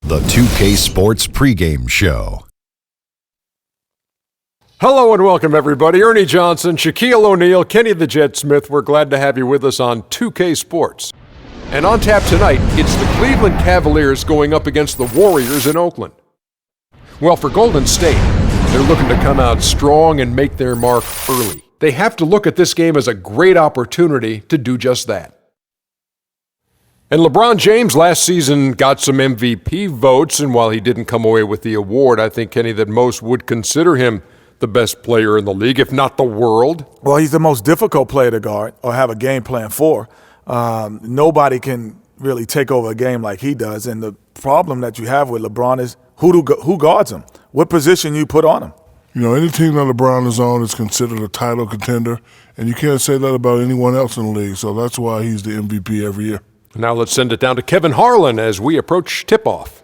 The 2K Sports Pregame Show. Hello and welcome, everybody. Ernie Johnson, Shaquille O'Neal, Kenny the Jet Smith. We're glad to have you with us on 2K Sports. And on tap tonight, it's the Cleveland Cavaliers going up against the Warriors in Oakland. Well, for Golden State, they're looking to come out strong and make their mark early. They have to look at this game as a great opportunity to do just that. And LeBron James last season got some MVP votes, and while he didn't come away with the award, I think, Kenny, that most would consider him the best player in the league, if not the world. Well, he's the most difficult player to guard or have a game plan for. Nobody can really take over a game like he does, and the problem that you have with LeBron is who guards him, what position you put on him. You know, any team that LeBron is on is considered a title contender, and you can't say that about anyone else in the league, so that's why he's the MVP every year. Now let's send it down to Kevin Harlan as we approach tip-off.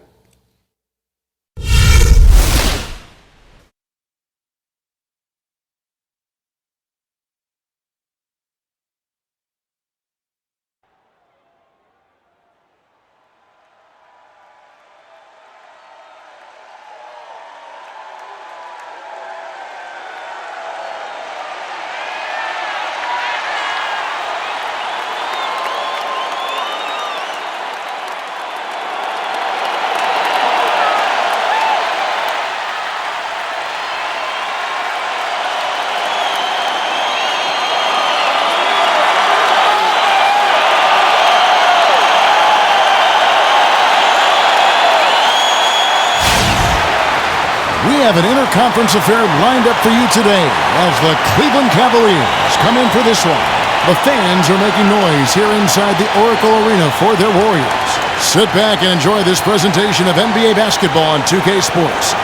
We have an interconference affair lined up for you today as the Cleveland Cavaliers come in for this one. The fans are making noise here inside the Oracle Arena for their Warriors. Sit back and enjoy this presentation of NBA basketball on 2K Sports.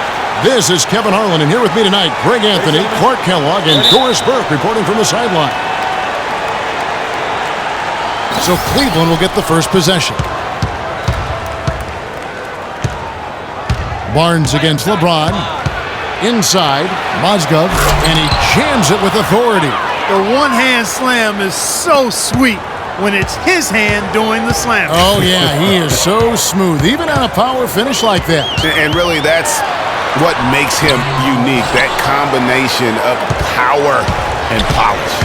This is Kevin Harlan, and here with me tonight, Greg Anthony, Clark Kellogg, and Doris Burke reporting from the sideline. So Cleveland will get the first possession. Barnes against LeBron. Inside, Mozgov, and he jams it with authority. The one-hand slam is so sweet when it's his hand doing the slam. Oh, yeah, he is so smooth, even on a power finish like that. And really, that's what makes him unique, that combination of power and polish.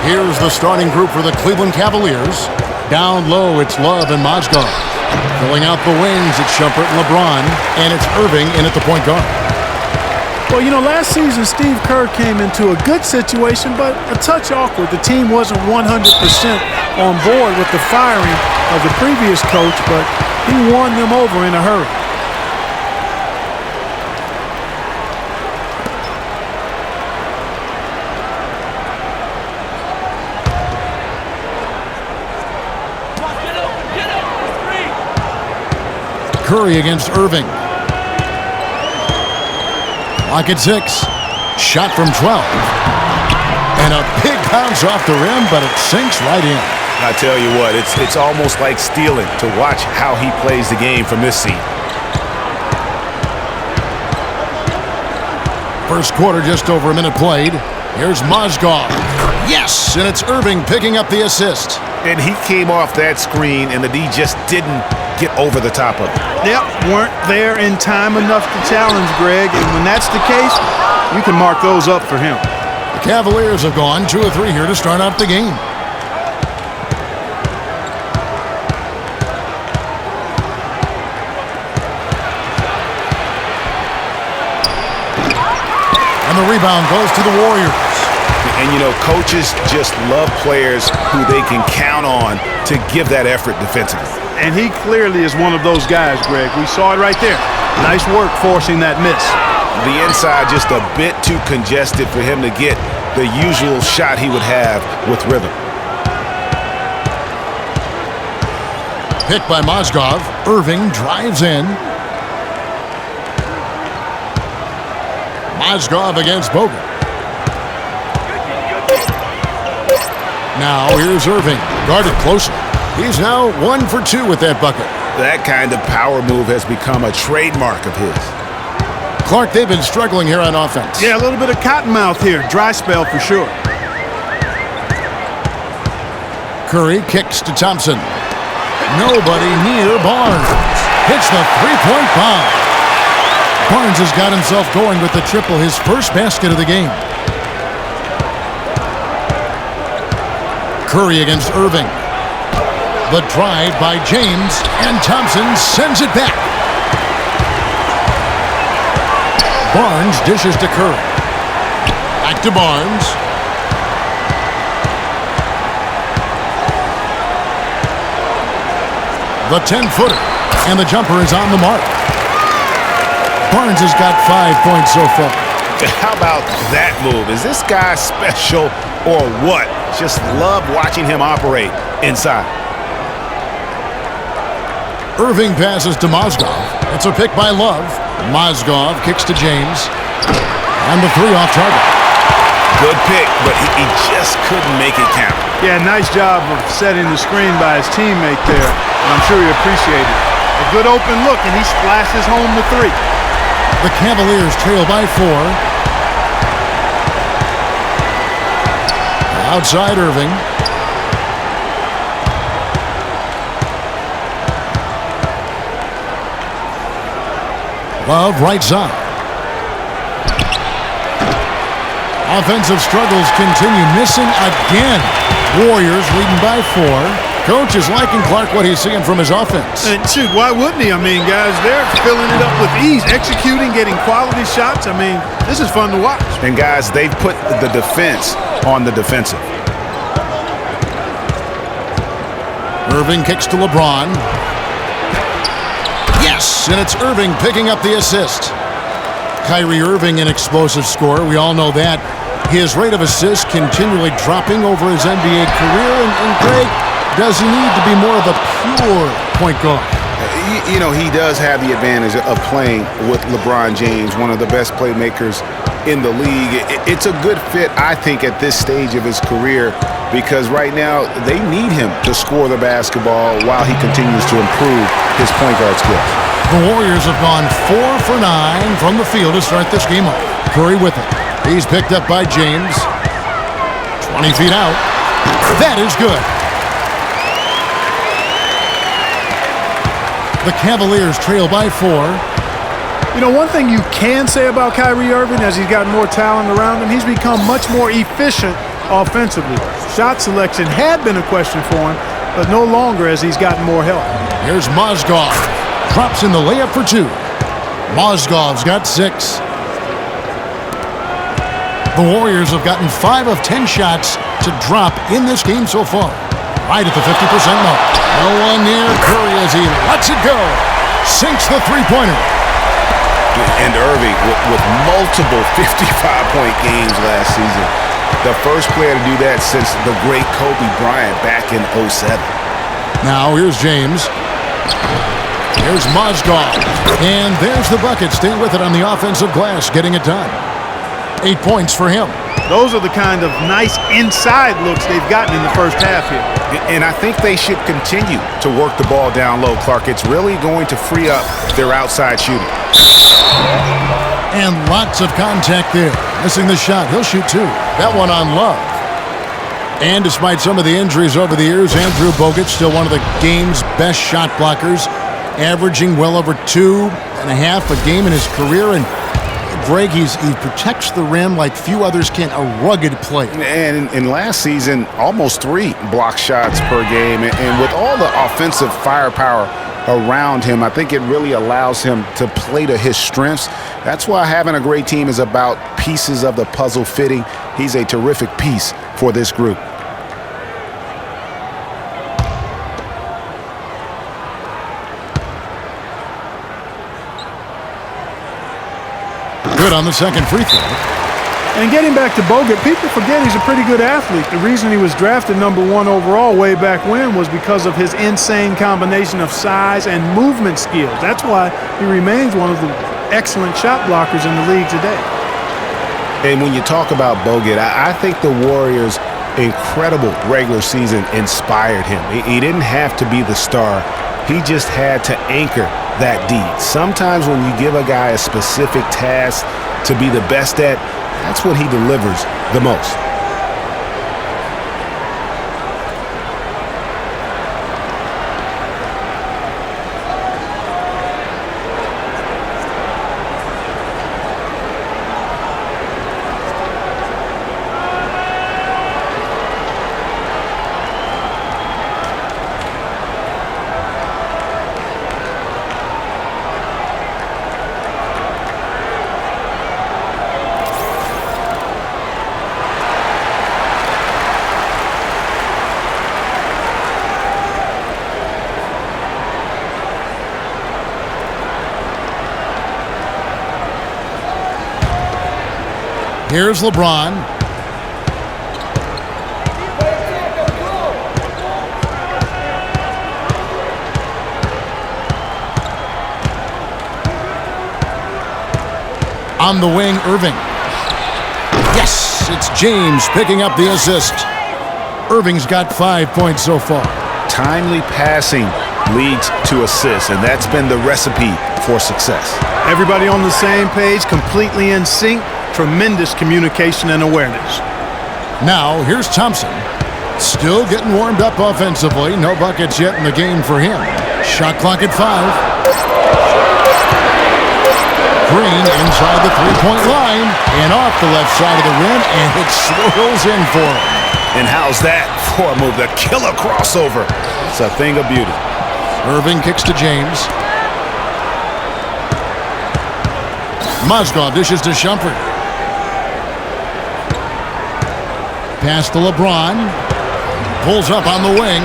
Here's the starting group for the Cleveland Cavaliers. Down low, it's Love and Mozgov. Filling out the wings, it's Shumpert and LeBron, and it's Irving in at the point guard. Well, you know, last season, Steve Kerr came into a good situation, but a touch awkward. The team wasn't 100% on board with the firing of the previous coach, but he won them over in a hurry. Curry against Irving. Lock at 6. Shot from 12. And a big bounce off the rim, but it sinks right in. I tell you what, it's almost like stealing to watch how he plays the game from this seat. First quarter, just over a minute played. Here's Mozgov. Yes, and it's Irving picking up the assist. And he came off that screen, and the D just didn't get over the top of it. Yep, weren't there in time enough to challenge Greg, and when that's the case, you can mark those up for him. The Cavaliers have gone 2 of 3 here to start out the game. And the rebound goes to the Warriors. And, you know, coaches just love players who they can count on to give that effort defensively. And he clearly is one of those guys, Greg. We saw it right there. Nice work forcing that miss. The inside just a bit too congested for him to get the usual shot he would have with rhythm. Picked by Mozgov. Irving drives in. Mozgov against Bogut. Now here's Irving, guarded closely. He's now 1 for 2 with that bucket. That kind of power move has become a trademark of his. Clark, they've been struggling here on offense. Yeah, a little bit of cottonmouth here. Dry spell for sure. Curry kicks to Thompson. Nobody near Barnes. hits the three-point bomb. Barnes has got himself going with the triple, his first basket of the game. Curry against Irving. The drive by James, and Thompson sends it back. Barnes dishes to Curry. Back to Barnes. The 10-footer, and the jumper is on the mark. Barnes has got 5 points so far. How about that move? Is this guy special or what? Just love watching him operate inside. Irving passes to Mozgov. It's a pick by Love. Mozgov kicks to James. And the three off target. Good pick, but he just couldn't make it count. Yeah, nice job of setting the screen by his teammate there. And I'm sure he appreciated it. A good open look, and he splashes home the three. The Cavaliers trail by 4. Outside Irving. Love right side. Offensive struggles continue, missing again. Warriors leading by 4. Coach is liking Clark what he's seeing from his offense. And shoot, why wouldn't he? I mean, guys, they're filling it up with ease, executing, getting quality shots. I mean, this is fun to watch. And guys, they've put the defense on the defensive. Irving kicks to LeBron. Yes, and it's Irving picking up the assist. Kyrie Irving, an explosive scorer. We all know that. His rate of assists continually dropping over his NBA career. And Greg, does he need to be more of a pure point guard? You know, he does have the advantage of playing with LeBron James, one of the best playmakers in the league. It's a good fit, I think, at this stage of his career because right now they need him to score the basketball while he continues to improve his point guard skills. The Warriors have gone 4 for 9 from the field to start this game off. Curry with it. He's picked up by James. 20 feet out. That is good. The Cavaliers trail by 4. You know, one thing you can say about Kyrie Irving as he's gotten more talent around him, he's become much more efficient offensively. Shot selection had been a question for him, but no longer as he's gotten more help. Here's Mozgov. Drops in the layup for 2. Mozgov's got 6. The Warriors have gotten 5 of 10 shots to drop in this game so far. Right at the 50% mark. No one near Curry as he lets it go. Sinks the three-pointer. And Irving with multiple 55-point games last season. The first player to do that since the great Kobe Bryant back in 07. Now here's James. Here's Mozgov. And there's the bucket. Stay with it on the offensive glass, getting it done. 8 points for him. Those are the kind of nice inside looks they've gotten in the first half here. And I think they should continue to work the ball down low, Clark. It's really going to free up their outside shooting. And lots of contact there. Missing the shot. He'll shoot 2. That one on Love. And despite some of the injuries over the years, Andrew Bogut still one of the game's best shot blockers, averaging well over 2.5 a game in his career. And Greg, he protects the rim like few others can, a rugged player. And in last season, almost 3 block shots per game. And with all the offensive firepower around him, I think it really allows him to play to his strengths. That's why having a great team is about pieces of the puzzle fitting. He's a terrific piece for this group. Good on the second free throw. And getting back to Bogut, people forget he's a pretty good athlete. The reason he was drafted number 1 overall way back when was because of his insane combination of size and movement skills. That's why he remains one of the excellent shot blockers in the league today. And when you talk about Bogut, I think the Warriors' incredible regular season inspired him. He didn't have to be the star. He just had to anchor that deed. Sometimes when you give a guy a specific task to be the best at, that's when he delivers the most. Here's LeBron. On the wing, Irving. Yes, it's James picking up the assist. Irving's got 5 points so far. Timely passing leads to assists, and that's been the recipe for success. Everybody on the same page, completely in sync. Tremendous communication and awareness. Now, here's Thompson. Still getting warmed up offensively. No buckets yet in the game for him. Shot clock at 5. Green inside the three-point line and off the left side of the rim, and it swirls in for him. And how's that for a move? The killer crossover. It's a thing of beauty. Irving kicks to James. Mozgov dishes to Shumpert. Pass to LeBron. Pulls up on the wing.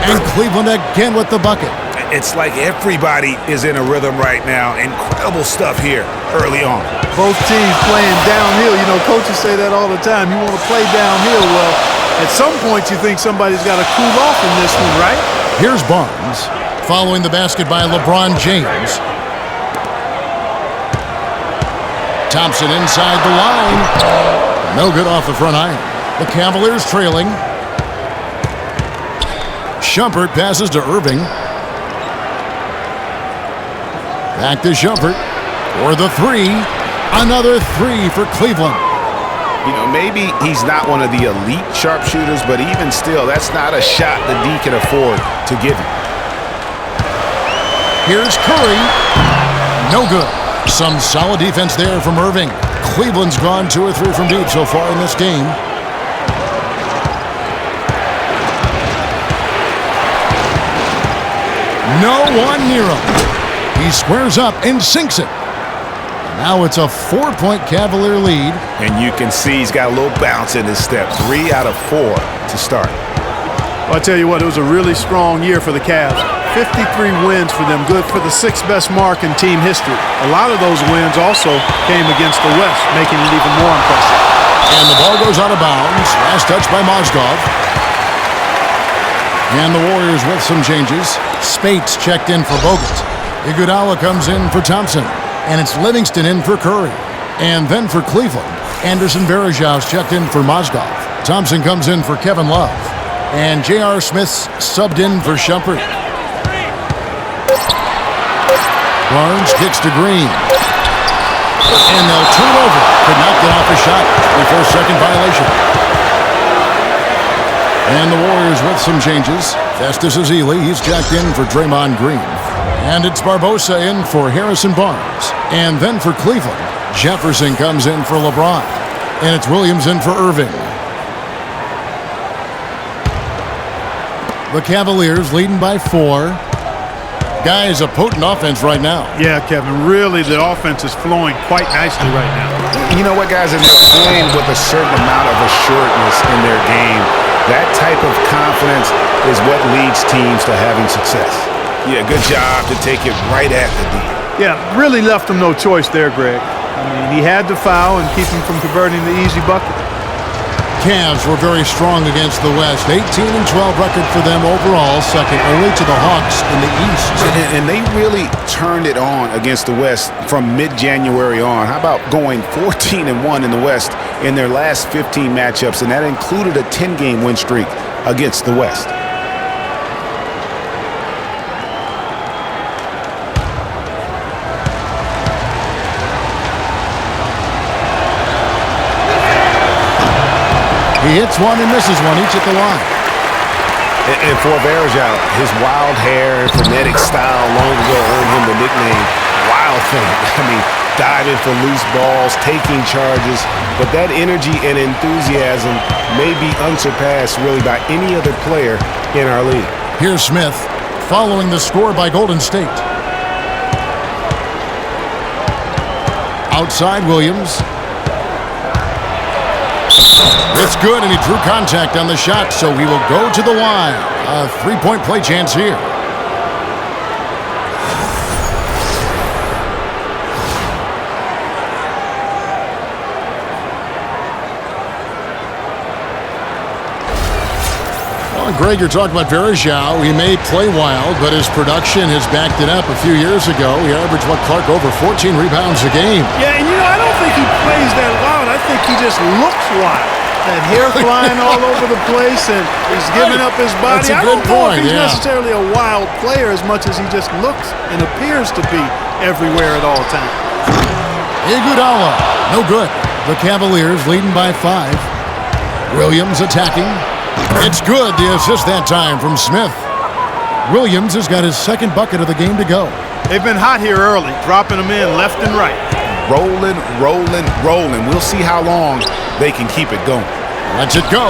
And Cleveland again with the bucket. It's like everybody is in a rhythm right now. Incredible stuff here early on. Both teams playing downhill. You know, coaches say that all the time. You want to play downhill. Well, at some point you think somebody's got to cool off in this one, right? Here's Barnes. Following the basket by LeBron James. Thompson inside the line. No good off the front iron. The Cavaliers trailing. Shumpert passes to Irving. Back to Shumpert for the three. Another three for Cleveland. You know, maybe he's not one of the elite sharpshooters, but even still, that's not a shot the D can afford to give him. Here's Curry. No good. Some solid defense there from Irving. Cleveland's gone 2 or 3 from deep so far in this game. No one near him. He squares up and sinks it. Now it's a 4-point Cavalier lead. And you can see he's got a little bounce in his step. 3 out of 4 to start. Well, I tell you what, it was a really strong year for the Cavs. 53 wins for them, good for the 6th best mark in team history. A lot of those wins also came against the West, making it even more impressive. And the ball goes out of bounds. Last touch by Mozgov. And the Warriors with some changes. Spates checked in for Bogut. Iguodala comes in for Thompson. And it's Livingston in for Curry. And then for Cleveland, Anderson Varejau's checked in for Mozgov. Thompson comes in for Kevin Love. And J.R. Smith's subbed in for Shumpert. Barnes kicks to Green. And they'll turn it over. Could not get off a shot before second violation. And the Warriors with some changes. Festus Ezeli, he's checked in for Draymond Green. And it's Barbosa in for Harrison Barnes. And then for Cleveland, Jefferson comes in for LeBron. And it's Williams in for Irving. The Cavaliers leading by 4. Guys, a potent offense right now. Yeah, Kevin, really the offense is flowing quite nicely right now. You know what, guys, and they're playing with a certain amount of assuredness in their game. That type of confidence is what leads teams to having success. Yeah, good job to take it right at the D. Yeah, really left him no choice there, Greg. I mean, he had to foul and keep him from converting the easy bucket. Cavs were very strong against the West. 18-12 record for them overall, second only to the Hawks in the East. And they really turned it on against the West from mid-January on. How about going 14-1 in the West in their last 15 matchups, and that included a 10-game win streak against the West. He hits one and misses one, each at the line. And for Varejao, his wild hair and frenetic style long ago earned him the nickname Wild Thing. I mean, diving for loose balls, taking charges, but that energy and enthusiasm may be unsurpassed really by any other player in our league. Here's Smith, following the score by Golden State. Outside Williams. It's good, and he drew contact on the shot, so he will go to the line. A 3-point play chance here. Greg, you're talking about Verajao. He may play wild, but his production has backed it up. A few years ago, he averaged, Clark, over 14 rebounds a game. Yeah, and I don't think he plays that wild. I think he just looks wild. That hair flying all over the place, and he's giving up his body. That's a I good don't know point, if he's yeah. necessarily a wild player as much as he just looks and appears to be everywhere at all times. Iguodala, no good. The Cavaliers leading by 5. Williams attacking. It's good. The assist that time from Smith. Williams has got his second bucket of the game to go. They've been hot here early, dropping them in left and right. Rolling, rolling, rolling. We'll see how long they can keep it going. Lets it go.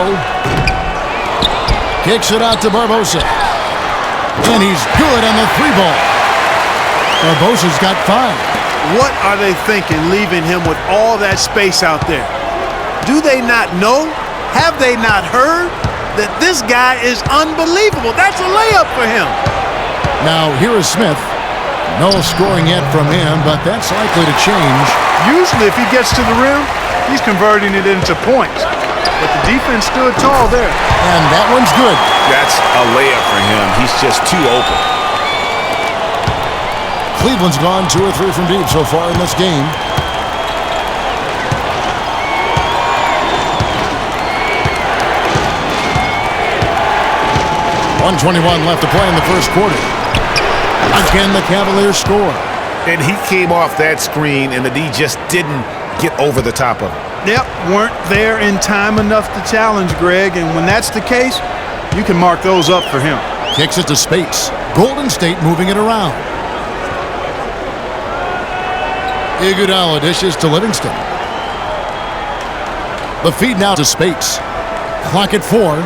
Kicks it out to Barbosa. And he's good on the 3-ball. Barbosa's got 5. What are they thinking leaving him with all that space out there? Do they not know? Have they not heard that this guy is unbelievable? That's a layup for him. Now, here is Smith. No scoring yet from him, but that's likely to change. Usually if he gets to the rim, he's converting it into points. But the defense stood tall there. And that one's good. That's a layup for him. He's just too open. Cleveland's gone 2 or 3 from deep so far in this game. .121 left to play in the first quarter. Again, the Cavaliers score. And he came off that screen, and the D just didn't get over the top of it. Yep, weren't there in time enough to challenge Greg, and when that's the case, you can mark those up for him. Kicks it to Spates. Golden State moving it around. Iguodala dishes to Livingston. The feed now to Spates. Clock at 4.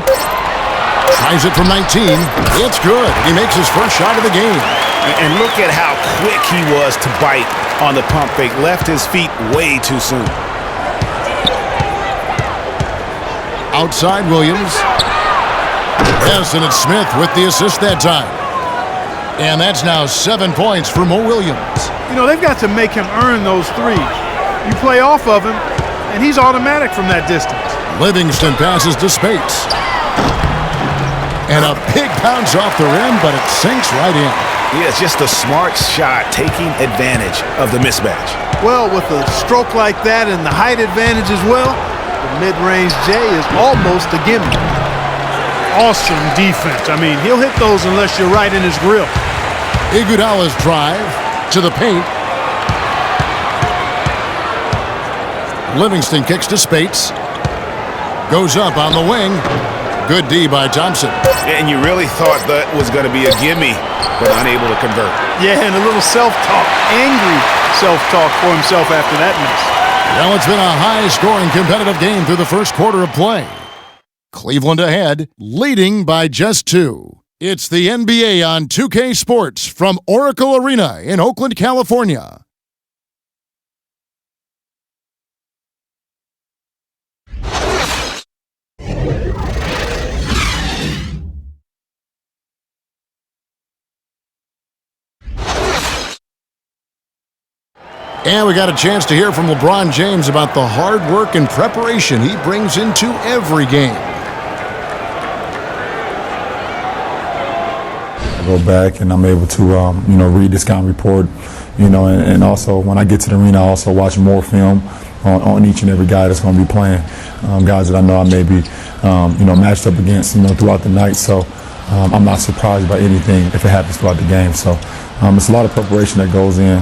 Tries it from 19. It's good. He makes his first shot of the game. And look at how quick he was to bite on the pump fake. Left his feet way too soon. Outside Williams. Yes, and it's Smith with the assist that time. And that's now 7 points for Mo Williams. They've got to make him earn those threes. You play off of him, and he's automatic from that distance. Livingston passes to Spates. And a big bounce off the rim, but it sinks right in. Yeah, it's just a smart shot, taking advantage of the mismatch. Well, with a stroke like that and the height advantage as well, the mid-range J is almost a gimme. Awesome defense. I mean, he'll hit those unless you're right in his grill. Iguodala's drive to the paint. Livingston kicks to Spates. Goes up on the wing. Good D by Thompson. And you really thought that was going to be a gimme, but unable to convert. Yeah, and a little self-talk, angry self-talk for himself after that miss. Well, it's been a high-scoring competitive game through the first quarter of play. Cleveland ahead, leading by just 2. It's the NBA on 2K Sports from Oracle Arena in Oakland, California. And we got a chance to hear from LeBron James about the hard work and preparation he brings into every game. I go back and I'm able to, read the scouting report, and also when I get to the arena, I also watch more film on each and every guy that's going to be playing, guys that I know I may be, matched up against, throughout the night. So I'm not surprised by anything if it happens throughout the game. So it's a lot of preparation that goes in,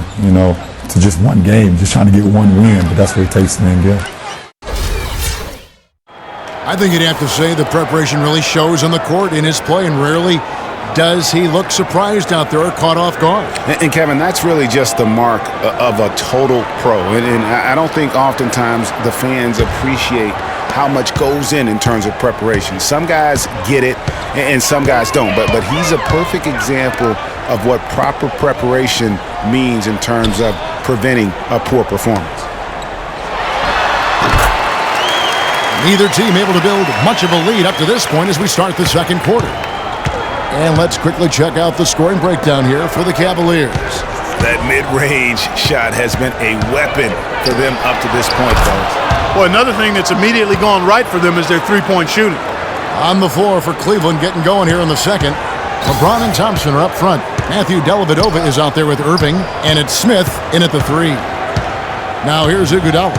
to just one game, just trying to get one win, but that's what it takes to win the game. I think you'd have to say the preparation really shows on the court in his play, and rarely does he look surprised out there or caught off guard. And Kevin, that's really just the mark of a total pro. And I don't think oftentimes the fans appreciate how much goes in terms of preparation. Some guys get it and some guys don't, but he's a perfect example of what proper preparation means in terms of preventing a poor performance. Neither team able to build much of a lead up to this point as we start the second quarter. And let's quickly check out the scoring breakdown here for the Cavaliers. That mid-range shot has been a weapon for them up to this point, fellas. Well, another thing that's immediately gone right for them is their three-point shooting. On the floor for Cleveland, getting going here in the second. LeBron and Thompson are up front. Matthew Dellavedova is out there with Irving, and it's Smith in at the 3. Now here's Iguodala.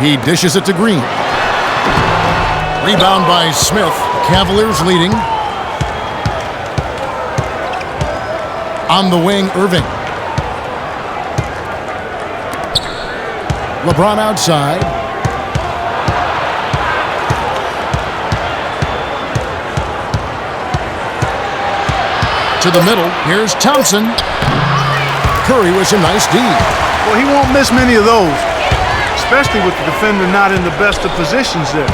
He dishes it to Green. Rebound by Smith. Cavaliers leading. On the wing, Irving. LeBron outside. To the middle, here's Thompson. Curry with some nice D. Well, he won't miss many of those, especially with the defender not in the best of positions there.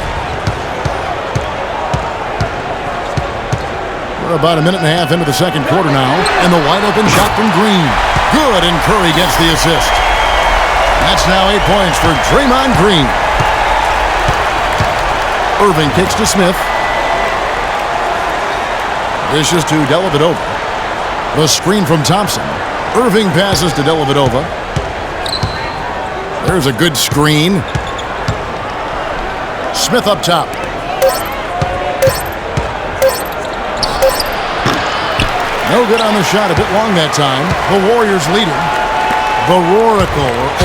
We're about a minute and a half into the second quarter now, and the wide open shot from Green. Good, and Curry gets the assist. That's now 8 points for Draymond Green. Irving kicks to Smith. Dishes to Dellavedova. The screen from Thompson. Irving passes to Dellavedova. There's a good screen. Smith up top. No good on the shot, a bit long that time. The Warriors leading. The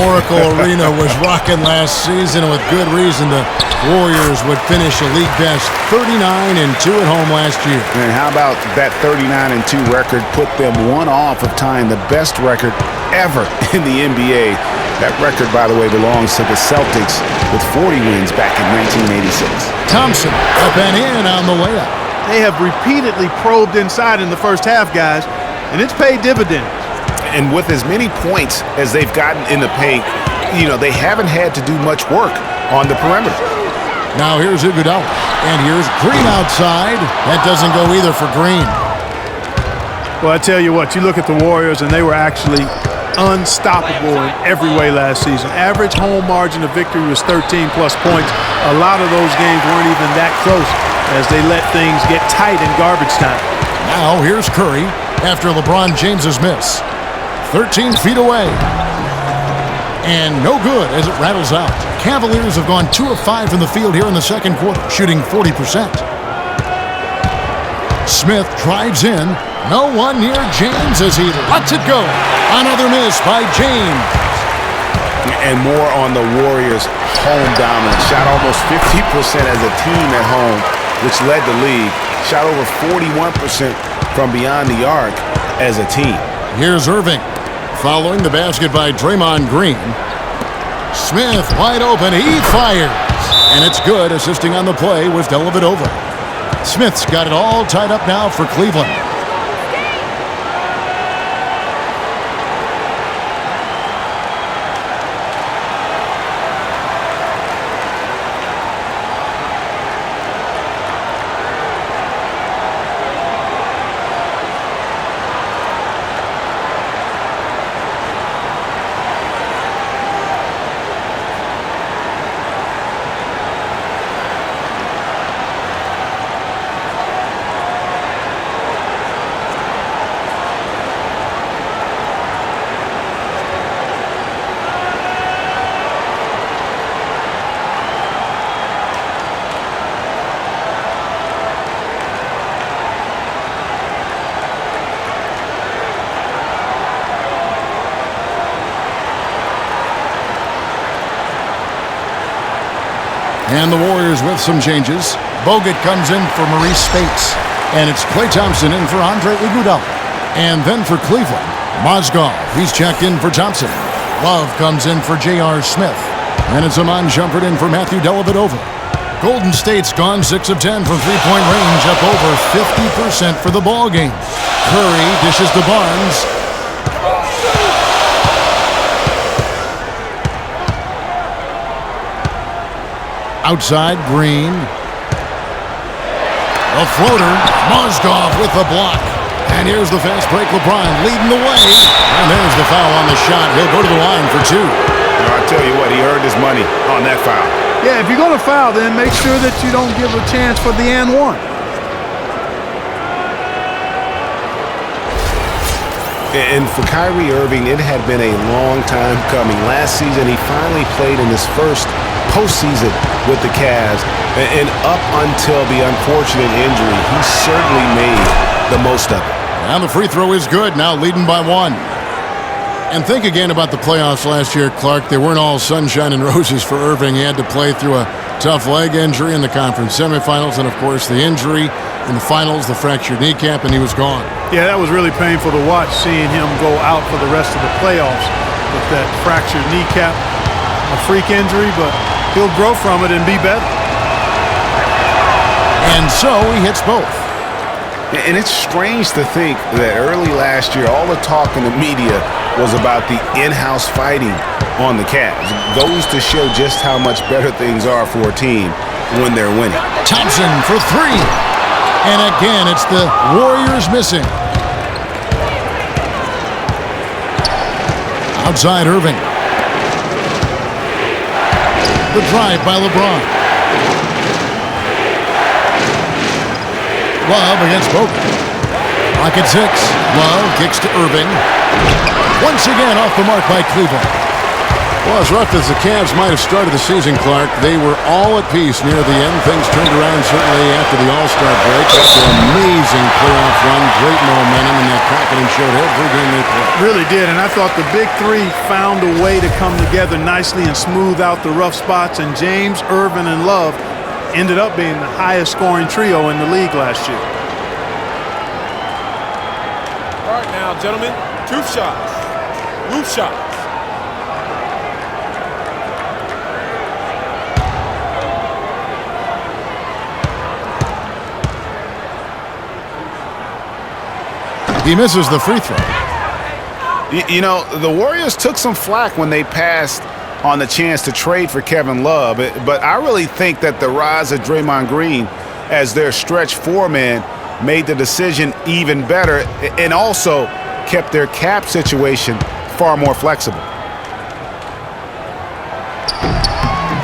Oracle Arena was rocking last season, and with good reason. The Warriors would finish a league best 39-2 at home last year. And how about that 39-2 record put them one off of tying the best record ever in the NBA. That record, by the way, belongs to the Celtics with 40 wins back in 1986. Thompson up and in on the layup. They have repeatedly probed inside in the first half, guys, and it's paid dividends. And with as many points as they've gotten in the paint, they haven't had to do much work on the perimeter. Now here's Iguodala, and here's Green outside. That doesn't go either for Green. Well, I tell you what, you look at the Warriors, and they were actually unstoppable in every way last season. Average home margin of victory was 13-plus points. A lot of those games weren't even that close as they let things get tight in garbage time. Now here's Curry after LeBron James's miss. 13 feet away. And no good as it rattles out. Cavaliers have gone 2 of 5 from the field here in the second quarter, shooting 40%. Smith drives in. No one near James as he lets it go. Another miss by James. And more on the Warriors' home dominance. Shot almost 50% as a team at home, which led the league. Shot over 41% from beyond the arc as a team. Here's Irving. Following the basket by Draymond Green. Smith wide open. He fires. And it's good. Assisting on the play was Dellavedova. Smith's got it all tied up now for Cleveland. And the Warriors with some changes. Bogut comes in for Maurice Spates. And it's Klay Thompson in for Andre Iguodala. And then for Cleveland, Mozgov. He's checked in for Thompson. Love comes in for J.R. Smith. And it's Iman Shumpert in for Matthew Dellavedova. Golden State's gone 6 of 10 from three-point range, up over 50% for the ballgame. Curry dishes to Barnes. Outside, Green. A floater. Mozgov with the block. And here's the fast break. LeBron leading the way. And there's the foul on the shot. He'll go to the line for 2. I tell you what, he earned his money on that foul. Yeah, if you're going to foul, then make sure that you don't give a chance for the and one. And for Kyrie Irving, it had been a long time coming. Last season, he finally played in his first postseason with the Cavs. And up until the unfortunate injury, he certainly made the most of it. And the free throw is good, now leading by 1. And think again about the playoffs last year, Clark. They weren't all sunshine and roses for Irving. He had to play through a tough leg injury in the conference semifinals, and of course the injury in the finals, the fractured kneecap, and he was gone. Yeah, that was really painful to watch, seeing him go out for the rest of the playoffs with that fractured kneecap. A freak injury, but he'll grow from it and be better. And so he hits both. And it's strange to think that early last year, all the talk in the media was about the in-house fighting on the Cavs. It goes to show just how much better things are for a team when they're winning. Thompson for 3. And again, it's the Warriors missing. Outside Irving. The drive by LeBron. Love against Bogut. Clock at 6. Love kicks to Irving. Once again off the mark by Cleveland. Well, as rough as the Cavs might have started the season, Clark, they were all at peace near the end. Things turned around certainly after the All-Star break. After an amazing playoff run, great momentum, and that confidence showed every game they played. Really did, and I thought the big three found a way to come together nicely and smooth out the rough spots, and James, Irvin, and Love ended up being the highest scoring trio in the league last year. All right now, gentlemen, 2 shots. Roof shots. He misses the free throw. You know, the Warriors took some flack when they passed on the chance to trade for Kevin Love, but I really think that the rise of Draymond Green as their stretch 4-man made the decision even better and also kept their cap situation far more flexible.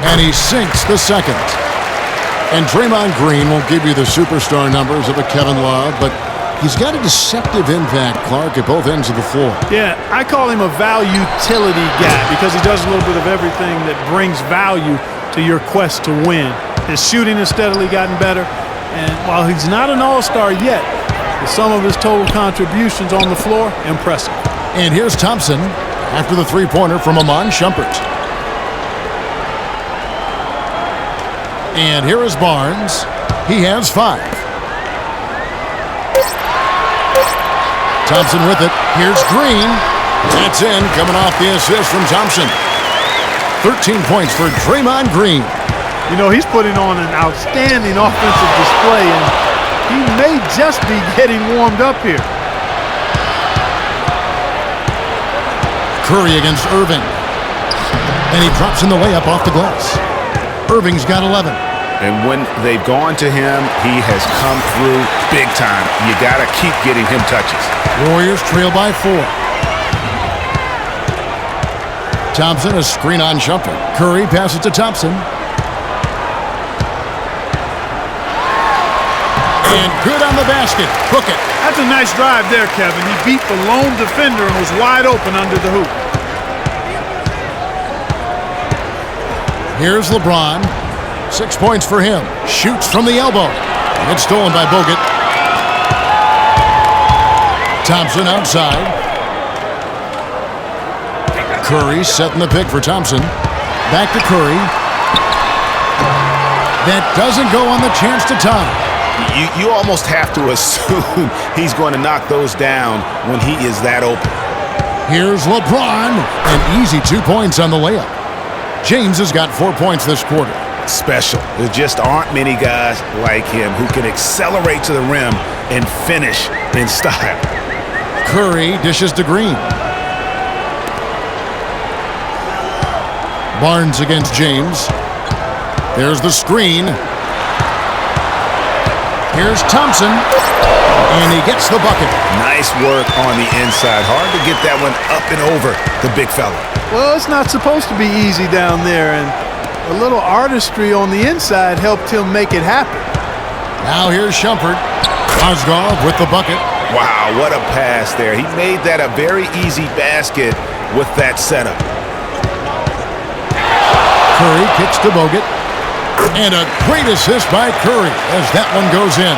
And he sinks the second. And Draymond Green won't give you the superstar numbers of a Kevin Love, but he's got a deceptive impact, Clark, at both ends of the floor. Yeah, I call him a value-utility guy because he does a little bit of everything that brings value to your quest to win. His shooting has steadily gotten better, and while he's not an all-star yet, the sum of his total contributions on the floor, impressive. And here's Thompson after the three-pointer from Amon Shumpert. And here is Barnes. He has 5. Thompson with it. Here's Green. That's in, coming off the assist from Thompson. 13 points for Draymond Green. You know, he's putting on an outstanding offensive display, and he may just be getting warmed up here. Curry against Irving. And he drops in the layup off the glass. Irving's got 11. And when they've gone to him, he has come through big time. You got to keep getting him touches. Warriors trail by 4. Thompson, a screen on Shumpert. Curry passes to Thompson. And good on the basket. Hook it. That's a nice drive there, Kevin. He beat the lone defender and was wide open under the hoop. Here's LeBron. 6 points for him. Shoots from the elbow. It's stolen by Bogut. Thompson outside. Curry setting the pick for Thompson. Back to Curry. That doesn't go on the chance to tie. You almost have to assume he's going to knock those down when he is that open. Here's LeBron. An easy 2 points on the layup. James has got 4 points this quarter. Special. There just aren't many guys like him who can accelerate to the rim and finish in style. Curry dishes to Green. Barnes against James. There's the screen. Here's Thompson. And he gets the bucket. Nice work on the inside. Hard to get that one up and over the big fella. Well, it's not supposed to be easy down there, and a little artistry on the inside helped him make it happen. Now here's Shumpert. Mozgov with the bucket. Wow, what a pass there. He made that a very easy basket with that setup. Curry kicks to Bogut. And a great assist by Curry as that one goes in.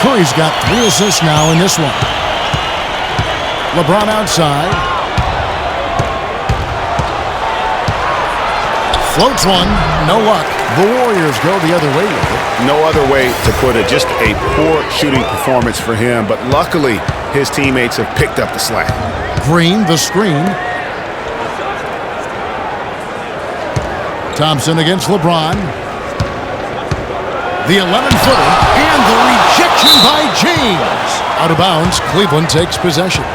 Curry's got 3 assists now in this one. LeBron outside. Floats one. No luck. The Warriors go the other way with it. No other way to put it. Just a poor shooting performance for him. But luckily, his teammates have picked up the slack. Green, the screen. Thompson against LeBron. The 11-footer. And the rejection by James. Out of bounds. Cleveland takes possession.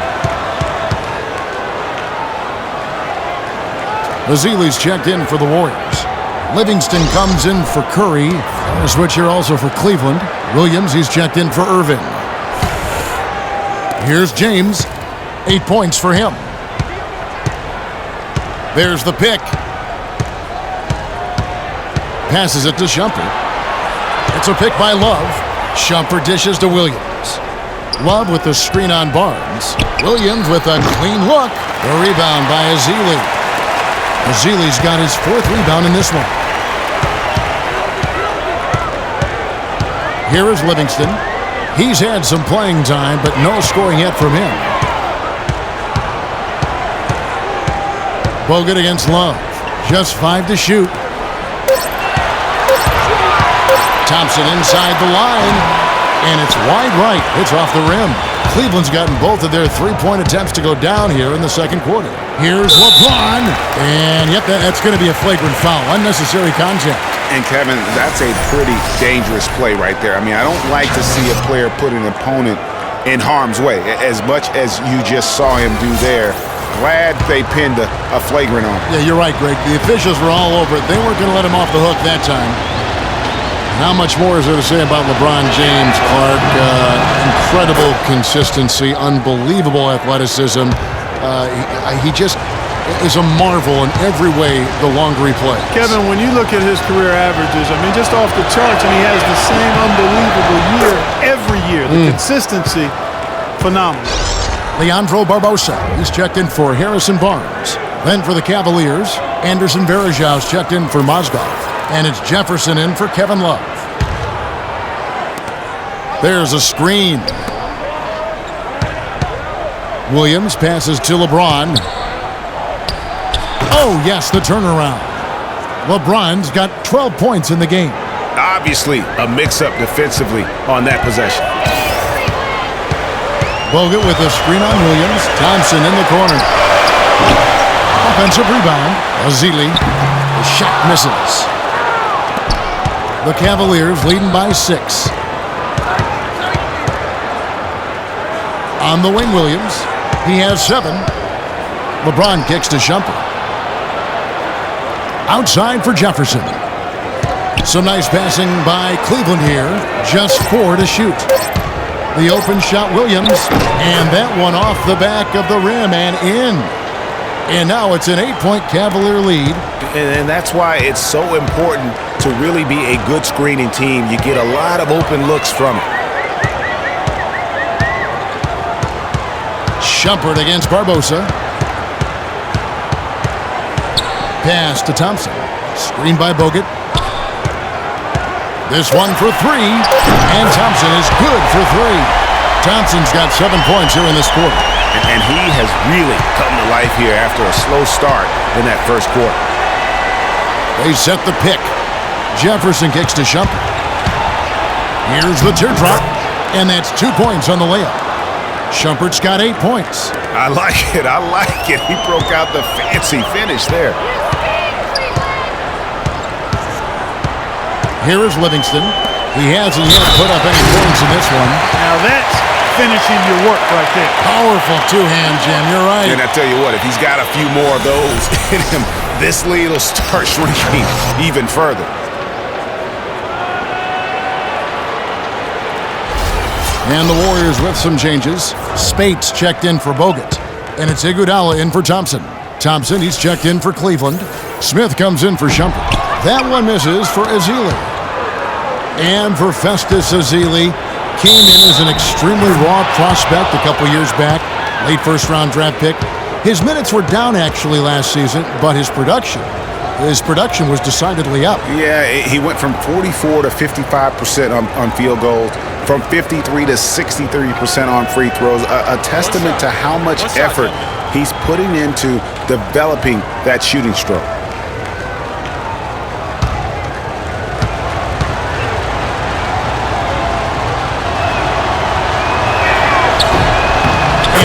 Ezeli's checked in for the Warriors. Livingston comes in for Curry. A switch here also for Cleveland. Williams, he's checked in for Irvin. Here's James. 8 points for him. There's the pick. Passes it to Shumpert. It's a pick by Love. Shumpert dishes to Williams. Love with the screen on Barnes. Williams with a clean look. The rebound by Ezeli. Ezeli's got his 4th rebound in this one. Here is Livingston. He's had some playing time, but no scoring yet from him. Bogut against Love. Just 5 to shoot. Thompson inside the line. And it's wide right. It's off the rim. Cleveland's gotten both of their 3-point attempts to go down here in the second quarter. Here's LeBron. And yep, that's going to be a flagrant foul. Unnecessary contact. And Kevin, that's a pretty dangerous play right there. I mean, I don't like to see a player put an opponent in harm's way, as much as you just saw him do there. Glad they pinned a flagrant on him. Yeah, you're right, Greg. The officials were all over it. They weren't going to let him off the hook that time. How much more is there to say about LeBron James, Clark? Incredible consistency, unbelievable athleticism. He just is a marvel in every way the longer he plays. Kevin, when you look at his career averages, I mean, just off the charts, and he has the same unbelievable year every year. The consistency, phenomenal. Leandro Barbosa, he's checked in for Harrison Barnes. Then for the Cavaliers, Anderson Varejau's checked in for Mozgov. And it's Jefferson in for Kevin Love. There's a screen. Williams passes to LeBron. Oh, yes, the turnaround. LeBron's got 12 points in the game. Obviously, a mix-up defensively on that possession. Bogut with a screen on Williams. Thompson in the corner. Offensive rebound. Ezeli. The shot misses. The Cavaliers leading by 6. On the wing, Williams. He has 7. LeBron kicks to Shumpert. Outside for Jefferson. Some nice passing by Cleveland here. Just 4 to shoot. The open shot, Williams. And that one off the back of the rim and in. And now it's an 8-point Cavalier lead. And that's why it's so important to really be a good screening team. You get a lot of open looks from it. Shumpert against Barbosa. Pass to Thompson. Screened by Bogut. This one for 3. And Thompson is good for 3. Thompson's got 7 points here in this quarter. And he has really come to life here after a slow start in that first quarter. They set the pick. Jefferson kicks to Shumpert. Here's the teardrop. And that's 2 points on the layup. Shumpert's got 8 points. I like it. I like it. He broke out the fancy finish there. Here is Livingston. He hasn't yet put up any points in this one. Now that's finishing your work right there. Powerful two-hand jam. You're right. And I tell you what, if he's got a few more of those in him, this lead will start shrinking even further. And the Warriors with some changes. Spates checked in for Bogut. And it's Iguodala in for Thompson. Thompson, he's checked in for Cleveland. Smith comes in for Shumpert. That one misses for Ezeli. And for Festus Ezeli, came in as an extremely raw prospect a couple years back, late first-round draft pick. His minutes were down actually last season, but his production was decidedly up. Yeah, he went from 44 to 55% on field goals, from 53 to 63% on free throws, a testament to how much effort he's putting into developing that shooting stroke.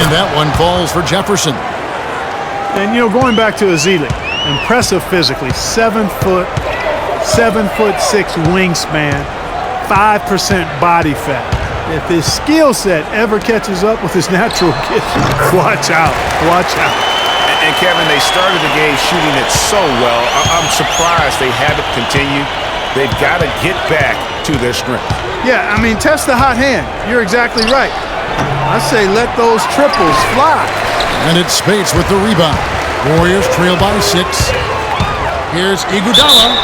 And that one falls for Jefferson. And, going back to Ezeli, impressive physically, 7'6" wingspan, 5% body fat. If his skill set ever catches up with his natural gift, watch out. And Kevin, they started the game shooting it so well. I'm surprised they haven't continued. They've got to get back to their strength. Yeah, test the hot hand. You're exactly right. I say let those triples fly. And it's Spates with the rebound. Warriors trail by 6. Here's Iguodala.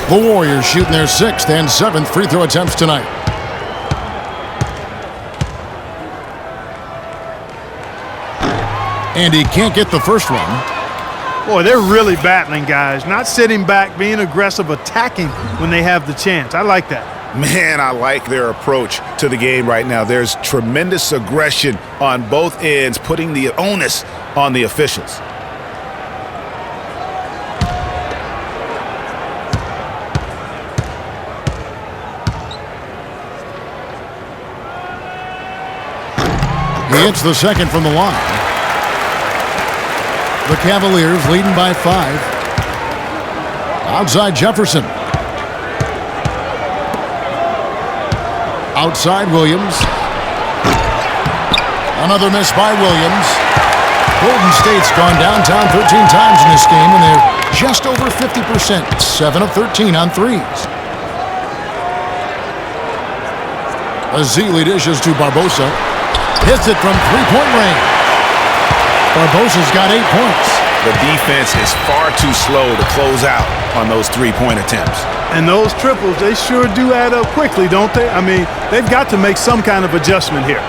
The Warriors shooting their 6th and 7th free throw attempts tonight. And he can't get the first one. Boy, they're really battling, guys. Not sitting back, being aggressive, attacking when they have the chance. I like that. Man, I like their approach to the game right now. There's tremendous aggression on both ends, putting the onus on the officials. He hits the second from the line. The Cavaliers leading by 5. Outside Jefferson. Outside Williams. Another miss by Williams. Golden State's gone downtown 13 times in this game, and they're just over 50%. 7 of 13 on threes. Ezeli dishes to Barbosa. Hits it from three-point range. Barbosa's got 8 points. The defense is far too slow to close out on those three-point attempts. And those triples, they sure do add up quickly, don't they? They've got to make some kind of adjustment here.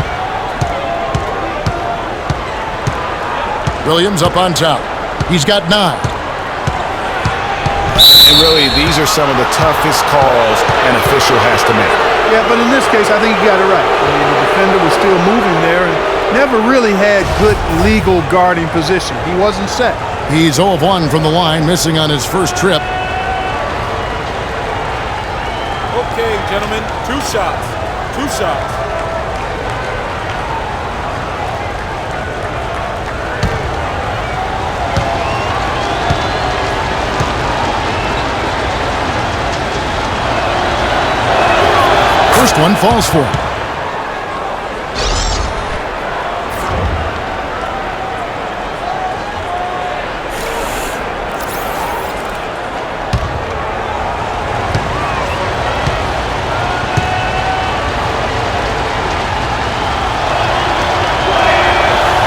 Williams up on top. He's got 9. And really, these are some of the toughest calls an official has to make. Yeah, but in this case, I think he got it right. The defender was still moving there and never really had good legal guarding position. He wasn't set. He's 0 of 1 from the line, missing on his first trip. Okay, gentlemen, 2 shots. First one falls for him.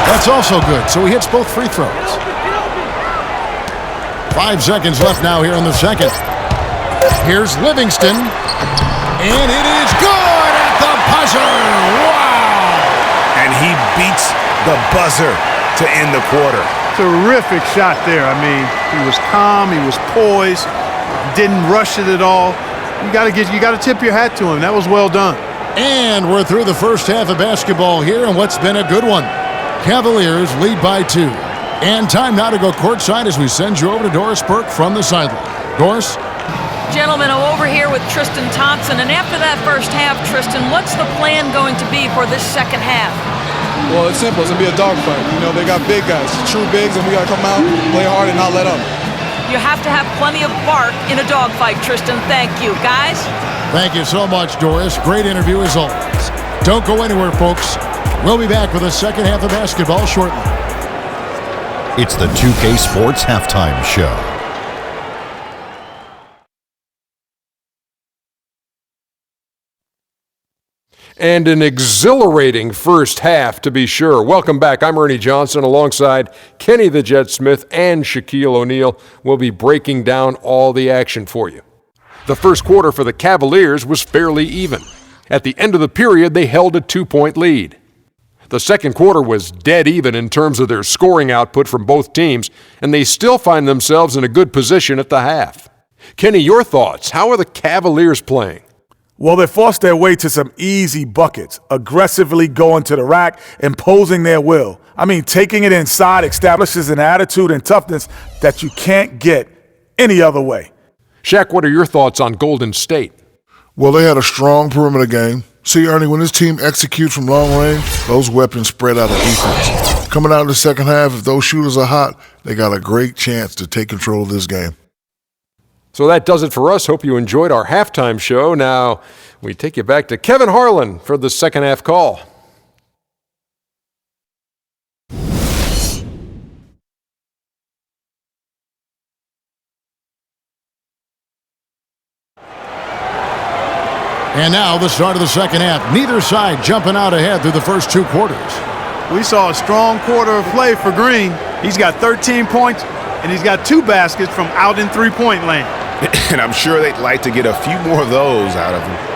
That's also good, so he hits both free throws. 5 seconds left now here in the second. Here's Livingston. And it is good at the buzzer. Wow! And he beats the buzzer to end the quarter. Terrific shot there. He was calm, he was poised, didn't rush it at all. You got to tip your hat to him. That was well done. And we're through the first half of basketball here, and what's been a good one. Cavaliers lead by 2. And time now to go courtside as we send you over to Doris Burke from the sideline. Doris? Gentlemen, I'm over here with Tristan Thompson, and after that first half, Tristan, what's the plan going to be for this second half? Well, it's simple. It's going to be a dogfight. They got big guys, true bigs, and we got to come out, play hard, and not let up. You have to have plenty of bark in a dogfight, Tristan. Thank you. Guys? Thank you so much, Doris. Great interview as always. Don't go anywhere, folks. We'll be back with the second half of basketball shortly. It's the 2K Sports Halftime Show. And an exhilarating first half, to be sure. Welcome back. I'm Ernie Johnson alongside Kenny the Jet Smith and Shaquille O'Neal. We'll be breaking down all the action for you. The first quarter for the Cavaliers was fairly even. At the end of the period, they held a 2-point lead. The second quarter was dead even in terms of their scoring output from both teams, and they still find themselves in a good position at the half. Kenny, your thoughts? How are the Cavaliers playing? Well, they forced their way to some easy buckets, aggressively going to the rack, imposing their will. I mean, taking it inside establishes an attitude and toughness that you can't get any other way. Shaq, what are your thoughts on Golden State? Well, they had a strong perimeter game. See, Ernie, when this team executes from long range, those weapons spread out of defense. Coming out in the second half, if those shooters are hot, they got a great chance to take control of this game. So that does it for us. Hope you enjoyed our halftime show. Now, we take you back to Kevin Harlan for the second half call. And now the start of the second half. Neither side jumping out ahead through the first two quarters. We saw a strong quarter of play for Green. He's got 13 points, and he's got 2 baskets from out in three-point land. And I'm sure they'd like to get a few more of those out of him.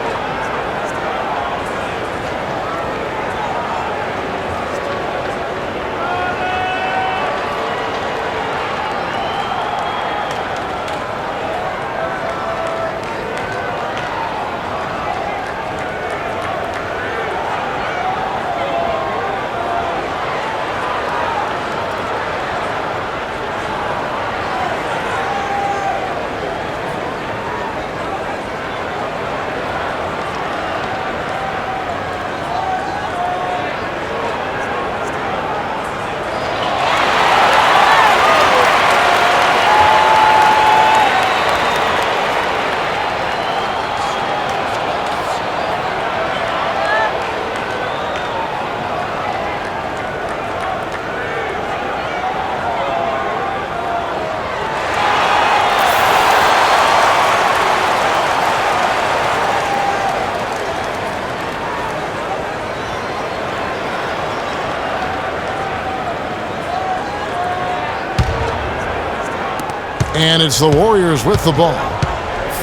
And it's the Warriors with the ball.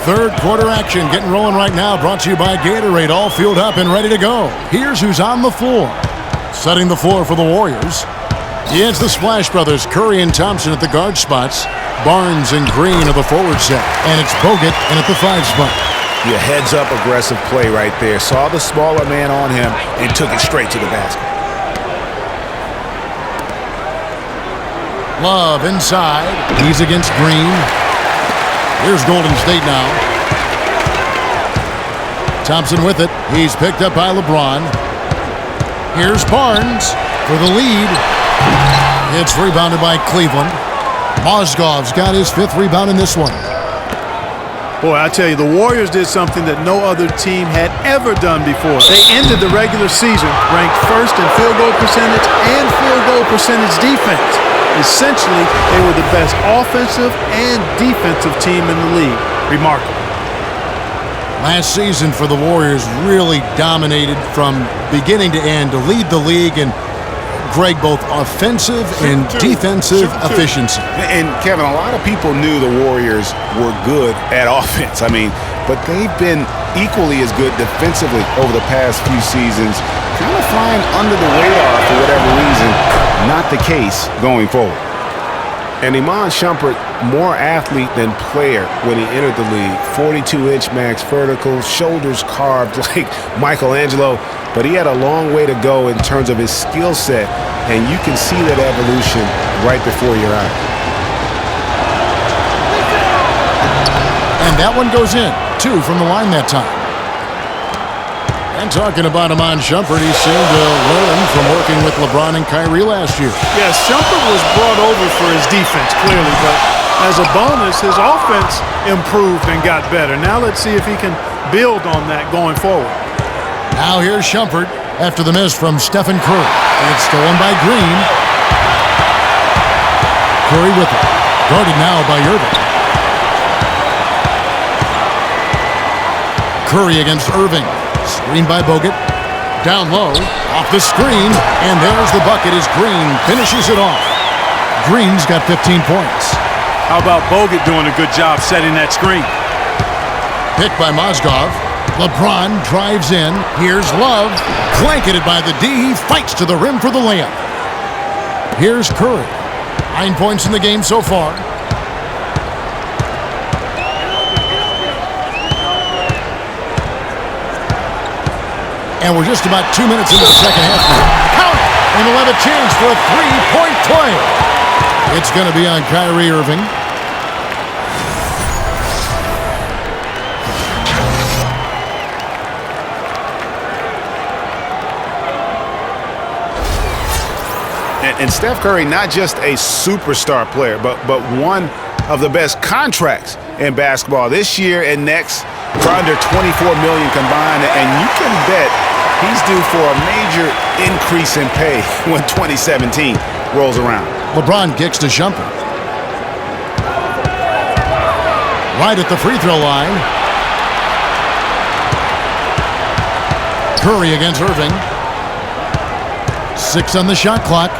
Third quarter action getting rolling right now, brought to you by Gatorade, all fueled up and ready to go. Here's who's on the floor. Setting the floor for the Warriors. It's the Splash Brothers, Curry and Thompson at the guard spots. Barnes and Green at the forward set. And it's Bogut in at the 5 spot. Yeah, heads-up aggressive play right there. Saw the smaller man on him and took it straight to the basket. Love inside. He's against Green. Here's Golden State now. Thompson with it. He's picked up by LeBron. Here's Barnes for the lead. It's rebounded by Cleveland. Mozgov's got his 5th rebound in this one. Boy, I tell you, the Warriors did something that no other team had ever done before. They ended the regular season ranked first in field goal percentage and field goal percentage defense. Essentially, they were the best offensive and defensive team in the league. Remarkable. Last season for the Warriors really dominated from beginning to end to lead the league in Greg, both offensive and defensive efficiency. And Kevin, a lot of people knew the Warriors were good at offense. But they've been equally as good defensively over the past few seasons, kind of flying under the radar for whatever reason. Not the case going forward. And Iman Shumpert, more athlete than player when he entered the league. 42-inch max vertical, shoulders carved like Michelangelo. But he had a long way to go in terms of his skill set, and you can see that evolution right before your eyes. And that one goes in. 2 from the line that time. And talking about Iman Shumpert, he seemed to learn from working with LeBron and Kyrie last year. Yes, Shumpert was brought over for his defense, clearly, but as a bonus, his offense improved and got better. Now let's see if he can build on that going forward. Now here's Shumpert after the miss from Stephen Curry. And it's stolen by Green. Curry with it. Guarded now by Irving. Curry against Irving. Screen by Bogut. Down low, off the screen, and there's the bucket as Green finishes it off. Green's got 15 points. How about Bogut doing a good job setting that screen? Picked by Mozgov. LeBron drives in. Here's Love. Blanketed by the D. He fights to the rim for the layup. Here's Curry. 9 points in the game so far. And we're just about 2 minutes into the second half now. Count it! And we'll have a chance for a three-point play. It's going to be on Kyrie Irving. And Steph Curry, not just a superstar player, but one of the best contracts in basketball this year and next for under $24 million combined. And you can bet he's due for a major increase in pay when 2017 rolls around. LeBron kicks to Shumpert. Right at the free throw line. Curry against Irving. 6 on the shot clock.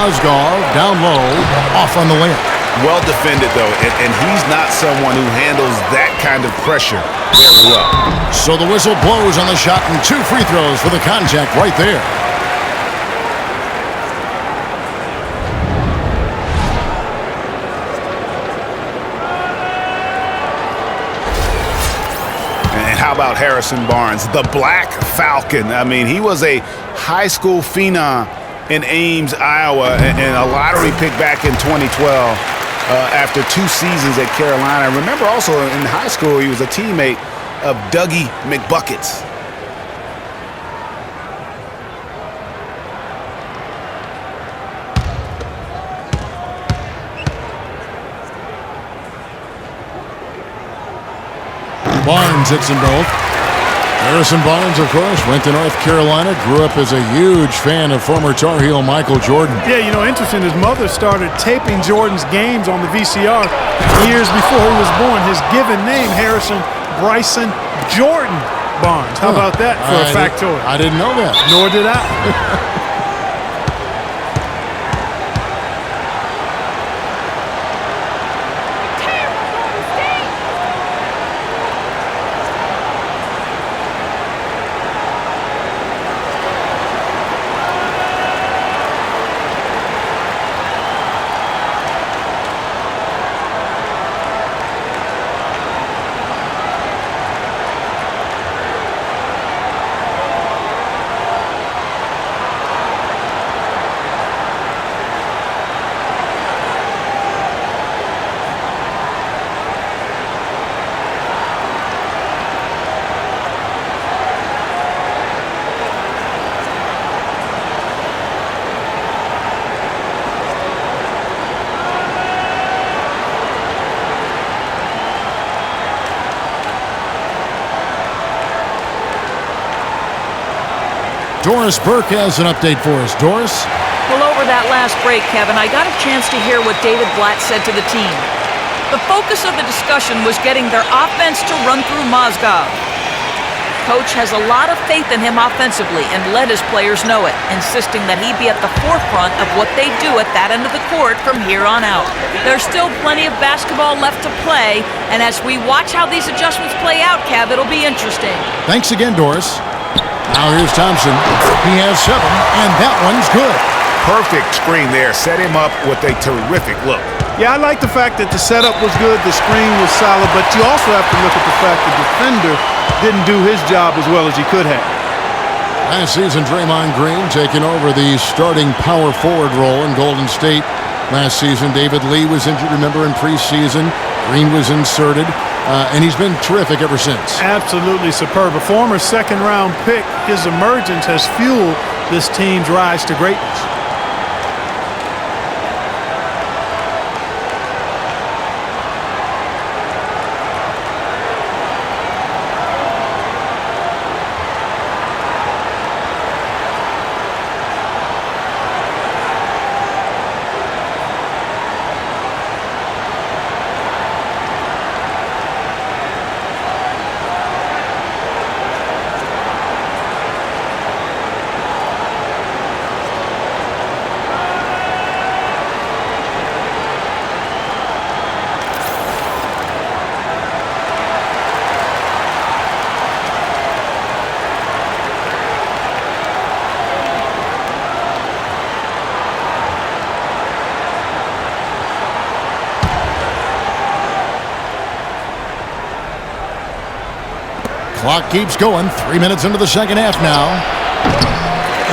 Mozgov down low, off on the layup. Well defended, though, and he's not someone who handles that kind of pressure very well. So the whistle blows on the shot and 2 free throws for the contact right there. And how about Harrison Barnes, the Black Falcon? I mean, he was a high school phenom in Ames, Iowa, and a lottery pick back in 2012 after 2 seasons at Carolina. I remember also in high school he was a teammate of Dougie McBuckets. Barnes hits them both. Harrison Barnes, of course, went to North Carolina, grew up as a huge fan of former Tar Heel Michael Jordan. Yeah, you know, interesting, his mother started taping Jordan's games on the VCR years before he was born. His given name, Harrison Bryson Jordan Barnes. How about that for a factoid? I didn't know that. Nor did I. Doris Burke has an update for us. Doris? Well, over that last break, Kevin, I got a chance to hear what David Blatt said to the team. The focus of the discussion was getting their offense to run through Mozgov. Coach has a lot of faith in him offensively and let his players know it, insisting that he be at the forefront of what they do at that end of the court from here on out. There's still plenty of basketball left to play, and as we watch how these adjustments play out, Kev, it'll be interesting. Thanks again, Doris. Now here's Thompson. He has 7, and that one's good. Perfect screen there. Set him up with a terrific look. Yeah, I like the fact that the setup was good, the screen was solid, but you also have to look at the fact the defender didn't do his job as well as he could have. Last season, Draymond Green taking over the starting power forward role in Golden State. Last season, David Lee was injured, remember, in preseason. Green was inserted, and he's been terrific ever since. Absolutely superb. A former second-round pick, his emergence has fueled this team's rise to greatness. Clock keeps going. 3 minutes into the second half now.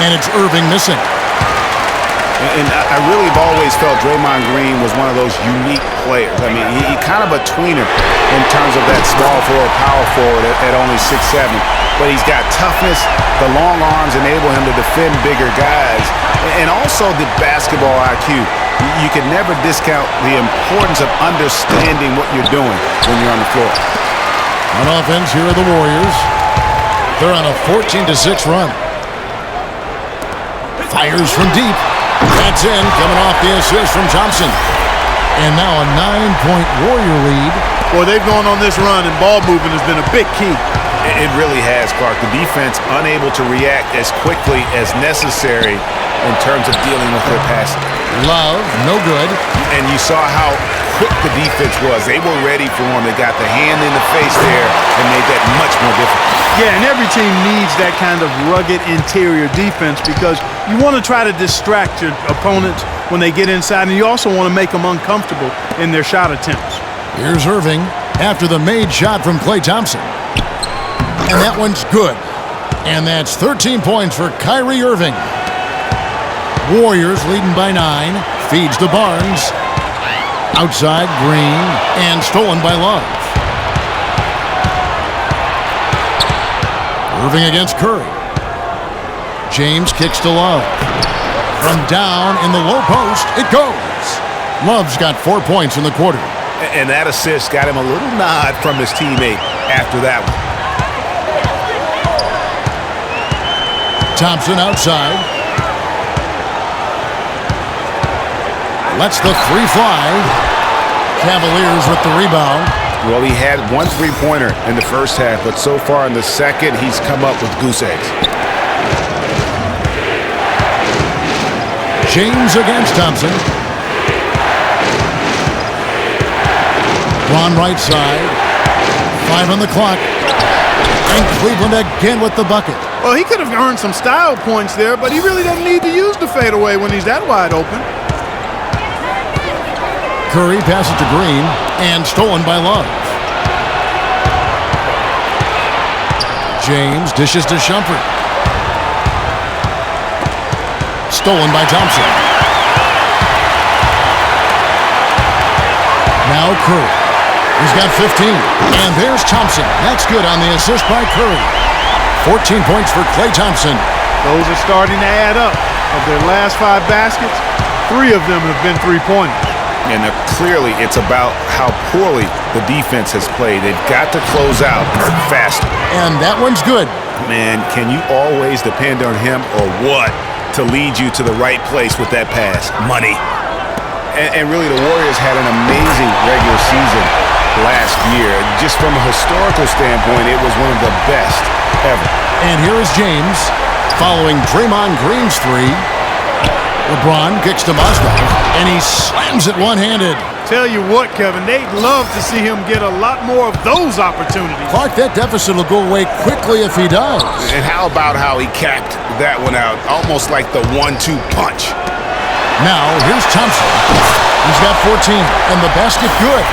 And it's Irving missing. And I really have always felt Draymond Green was one of those unique players. I mean, he kind of a tweener in terms of that small forward, power forward at only 6'7". But he's got toughness. The long arms enable him to defend bigger guys. And also the basketball IQ. You can never discount the importance of understanding what you're doing when you're on the floor. On offense, here are the Warriors. They're on a 14-6 run. Fires from deep. That's in, coming off the assist from Thompson. And now a 9-point Warrior lead. Boy, they've gone on this run, and ball movement has been a big key. It really has, Clark. The defense unable to react as quickly as necessary in terms of dealing with their passing. Love, no good. And you saw how quick the defense was. They were ready for him. They got the hand in the face there and made that much more difficult. Yeah, and every team needs that kind of rugged interior defense because you want to try to distract your opponents when they get inside, and you also want to make them uncomfortable in their shot attempts. Here's Irving after the made shot from Klay Thompson. And that one's good. And that's 13 points for Kyrie Irving. Warriors leading by 9. Feeds to Barnes. Outside, Green. And stolen by Love. Irving against Curry. James kicks to Love. From down in the low post, it goes. Love's got 4 points in the quarter. And that assist got him a little nod from his teammate after that one. Thompson outside. Lets the three fly. Cavaliers with the rebound. Well, he had 1 3-pointer in the first half, but so far in the second, he's come up with goose eggs. James against Thompson. Ron right side. 5 on the clock. And Cleveland again with the bucket. Well, he could have earned some style points there, but he really doesn't need to use the fadeaway when he's that wide open. Curry passes to Green, and stolen by Love. James dishes to Shumpert. Stolen by Thompson. Now Curry. He's got 15. And there's Thompson. That's good on the assist by Curry. 14 points for Klay Thompson. Those are starting to add up. Of their last 5 baskets, 3 of them have been 3-pointers. And clearly it's about how poorly the defense has played. They've got to close out faster. And that one's good. Man, can you always depend on him or what to lead you to the right place with that pass? Money. And really the Warriors had an amazing regular season last year. Just from a historical standpoint, it was one of the best ever. And here is James following Draymond Green's 3. LeBron kicks to Mozgov, and he slams it one-handed. Tell you what, Kevin, they'd love to see him get a lot more of those opportunities. Clark, that deficit will go away quickly if he does. And how about how he capped that one out, almost like the 1-2 punch. Now, here's Thompson. He's got 14, and the basket good.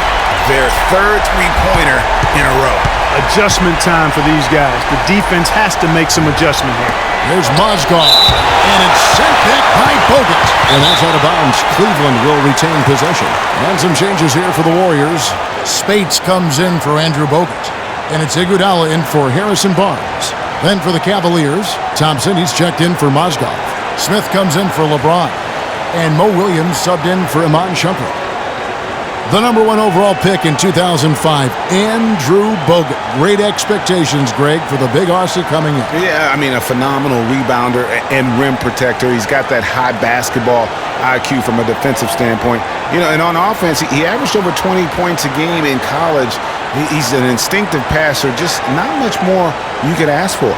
Their 3rd 3-pointer in a row. Adjustment time for these guys. The defense has to make some adjustment here. Here's Mozgov, and it's sent back by Bogut. And that's out of bounds. Cleveland will retain possession. And some changes here for the Warriors. Spates comes in for Andrew Bogut, and it's Iguodala in for Harrison Barnes. Then for the Cavaliers, Thompson, he's checked in for Mozgov. Smith comes in for LeBron, and Mo Williams subbed in for Iman Shumpert. The number 1 overall pick in 2005, Andrew Bogut. Great expectations, Greg, for the big Aussie coming in. Yeah, I mean, a phenomenal rebounder and rim protector. He's got that high basketball IQ from a defensive standpoint. You know, and on offense, he averaged over 20 points a game in college. He's an instinctive passer, just not much more you could ask for.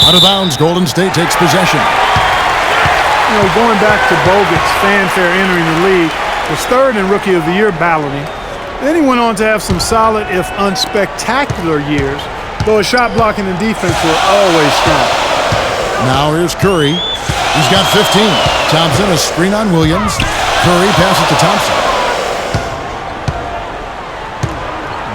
Out of bounds, Golden State takes possession. You know, going back to Bogut's fanfare entering the league, was third in Rookie of the Year balloting. Then he went on to have some solid, if unspectacular, years, though his shot blocking and defense were always strong. Now here's Curry. He's got 15. Thompson, a screen on Williams. Curry passes to Thompson.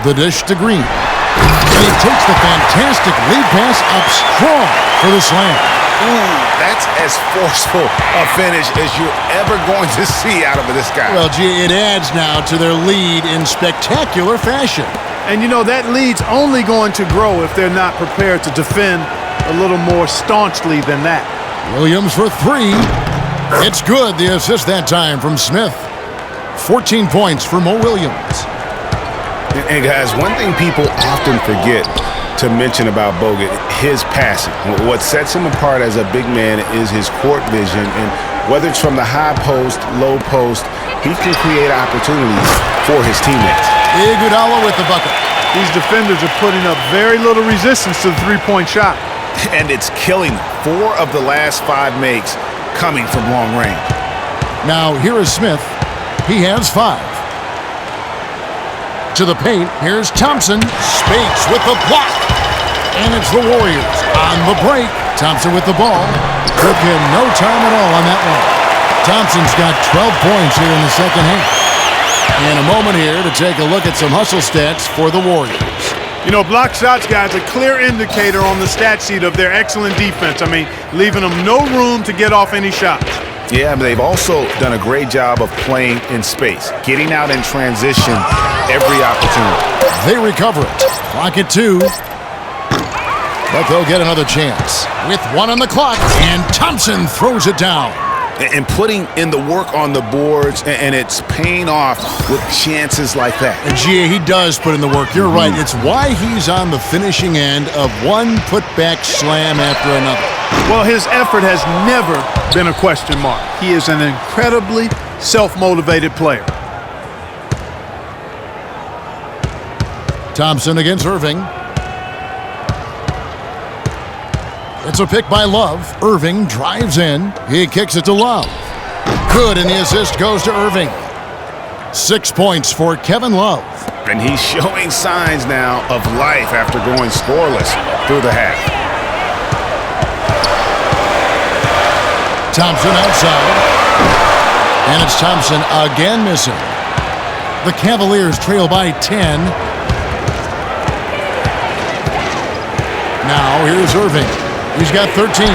The dish to Green. And he takes the fantastic lead pass up strong for the slam. Ooh, that's as forceful a finish as you're ever going to see out of this guy. Well, gee, it adds now to their lead in spectacular fashion. And you know, that lead's only going to grow if they're not prepared to defend a little more staunchly than that. Williams for three. It's good. The assist that time from Smith. 14 points for Mo Williams. And guys, one thing people often forget to mention about Bogut, his passing. What sets him apart as a big man is his court vision, and whether it's from the high post, low post, he can create opportunities for his teammates. Iguodala with the bucket. These defenders are putting up very little resistance to the three-point shot. And it's killing them. 4 of the last 5 makes coming from long range. Now here is Smith. He has 5. To the paint, here's Thompson. Spates with the block. And it's the Warriors on the break. Thompson with the ball. Took him no time at all on that one. Thompson's got 12 points here in the second half. And a moment here to take a look at some hustle stats for the Warriors. You know, block shots, guys, a clear indicator on the stat sheet of their excellent defense. I mean, leaving them no room to get off any shots. Yeah, but they've also done a great job of playing in space, getting out in transition every opportunity. They recover it. Clock at 2. But they'll get another chance. With 1 on the clock, and Thompson throws it down. And putting in the work on the boards, and it's paying off with chances like that. And Gia, he does put in the work. You're right. It's why he's on the finishing end of one putback slam after another. Well, his effort has never been a question mark. He is an incredibly self-motivated player. Thompson against Irving. It's a pick by Love. Irving drives in. He kicks it to Love. Good, and the assist goes to Irving. 6 points for Kevin Love. And he's showing signs now of life after going scoreless through the half. Thompson outside. And it's Thompson again missing. The Cavaliers trail by 10. Now here's Irving. He's got 13.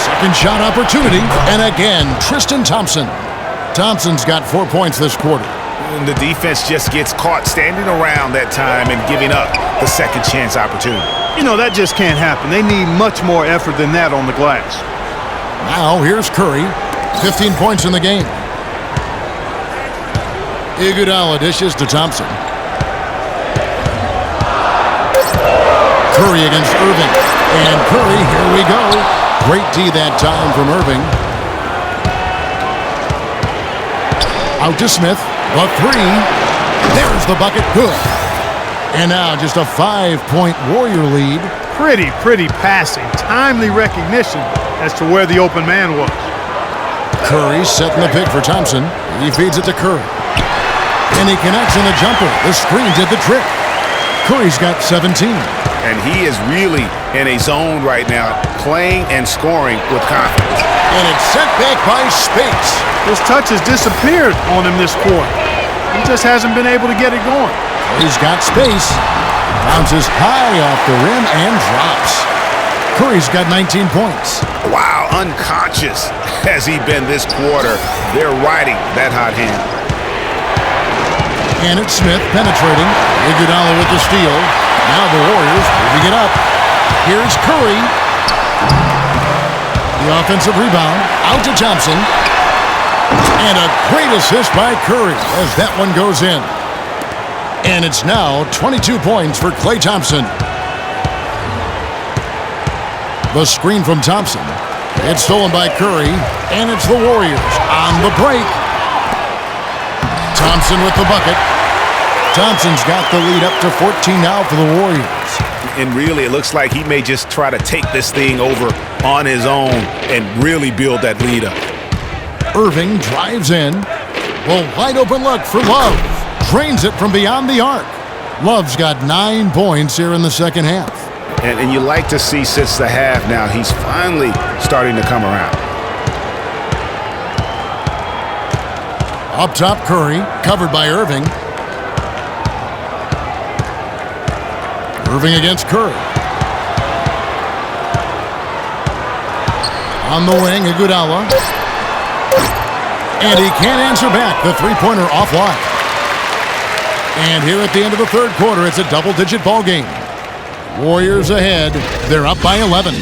Second shot opportunity. And again, Tristan Thompson. Thompson's got 4 points this quarter. And the defense just gets caught standing around that time and giving up the second chance opportunity. You know, that just can't happen. They need much more effort than that on the glass. Now here's Curry. 15 points in the game. Iguodala dishes to Thompson. Curry against Irving. And Curry, here we go. Great D that time from Irving. Out to Smith. The 3. There's the bucket. Good. And now just a 5-point Warrior lead. Pretty passing. Timely recognition as to where the open man was. Curry setting the pick for Thompson. He feeds it to Curry. And he connects in the jumper. The screen did the trick. Curry's got 17. And he is really in a zone right now, playing and scoring with confidence. And it's sent back by Spates. His touch has disappeared on him this quarter. He just hasn't been able to get it going. He's got space. Bounces high off the rim and drops. Curry's got 19 points. Wow, unconscious has he been this quarter. They're riding that hot hand. And it's Smith penetrating. Iguodala with the steal. Now the Warriors moving it up. Here's Curry. The offensive rebound. Out to Thompson. And a great assist by Curry as that one goes in. And it's now 22 points for Klay Thompson. The screen from Thompson. It's stolen by Curry. And it's the Warriors on the break. Thompson with the bucket. Thompson's got the lead up to 14 now for the Warriors. And really, it looks like he may just try to take this thing over on his own and really build that lead up. Irving drives in. Well, wide open look for Love. Drains it from beyond the arc. Love's got 9 points here in the second half. And you like to see since the half now, he's finally starting to come around. Up top, Curry, covered by Irving. Irving against Curry. On the wing, Iguodala. And he can't answer back. The three-pointer offline. And here at the end of the third quarter, it's a double-digit ball game. Warriors ahead. They're up by 11.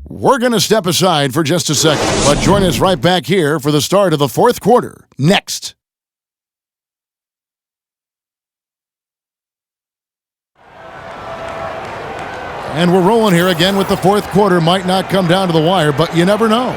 We're going to step aside for just a second, but join us right back here for the start of the fourth quarter. Next. And we're rolling here again with the fourth quarter. Might not come down to the wire, but you never know.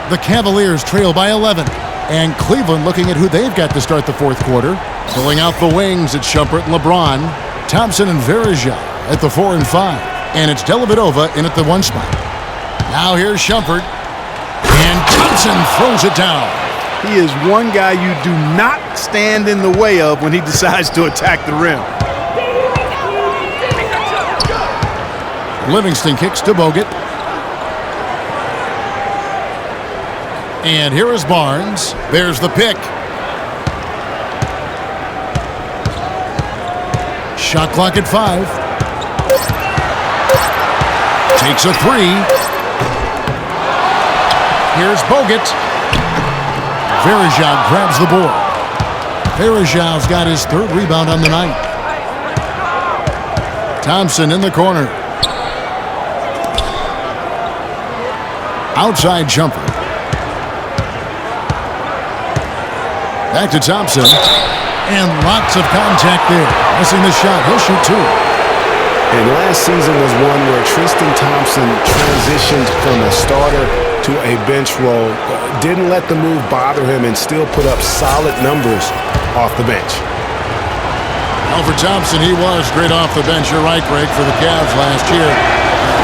The Cavaliers trail by 11. And Cleveland looking at who they've got to start the fourth quarter. Filling out the wings, it's Shumpert and LeBron. Thompson and Verija at the 4 and 5. And it's Dellavedova in at the 1 spot. Now here's Shumpert. And Thompson throws it down. He is one guy you do not stand in the way of when he decides to attack the rim. Livingston kicks to Bogut. And here is Barnes. There's the pick. Shot clock at 5. Takes a 3. Here's Bogut. Verija grabs the board. Verija's got his 3rd rebound on the night. Thompson in the corner. Outside jumper. Back to Thompson. And lots of contact there. Missing the shot. He'll shoot 2. And last season was one where Tristan Thompson transitioned from a starter to a bench role. Didn't let the move bother him and still put up solid numbers off the bench. Well, for Thompson, he was great off the bench. You're right, Greg, for the Cavs last year.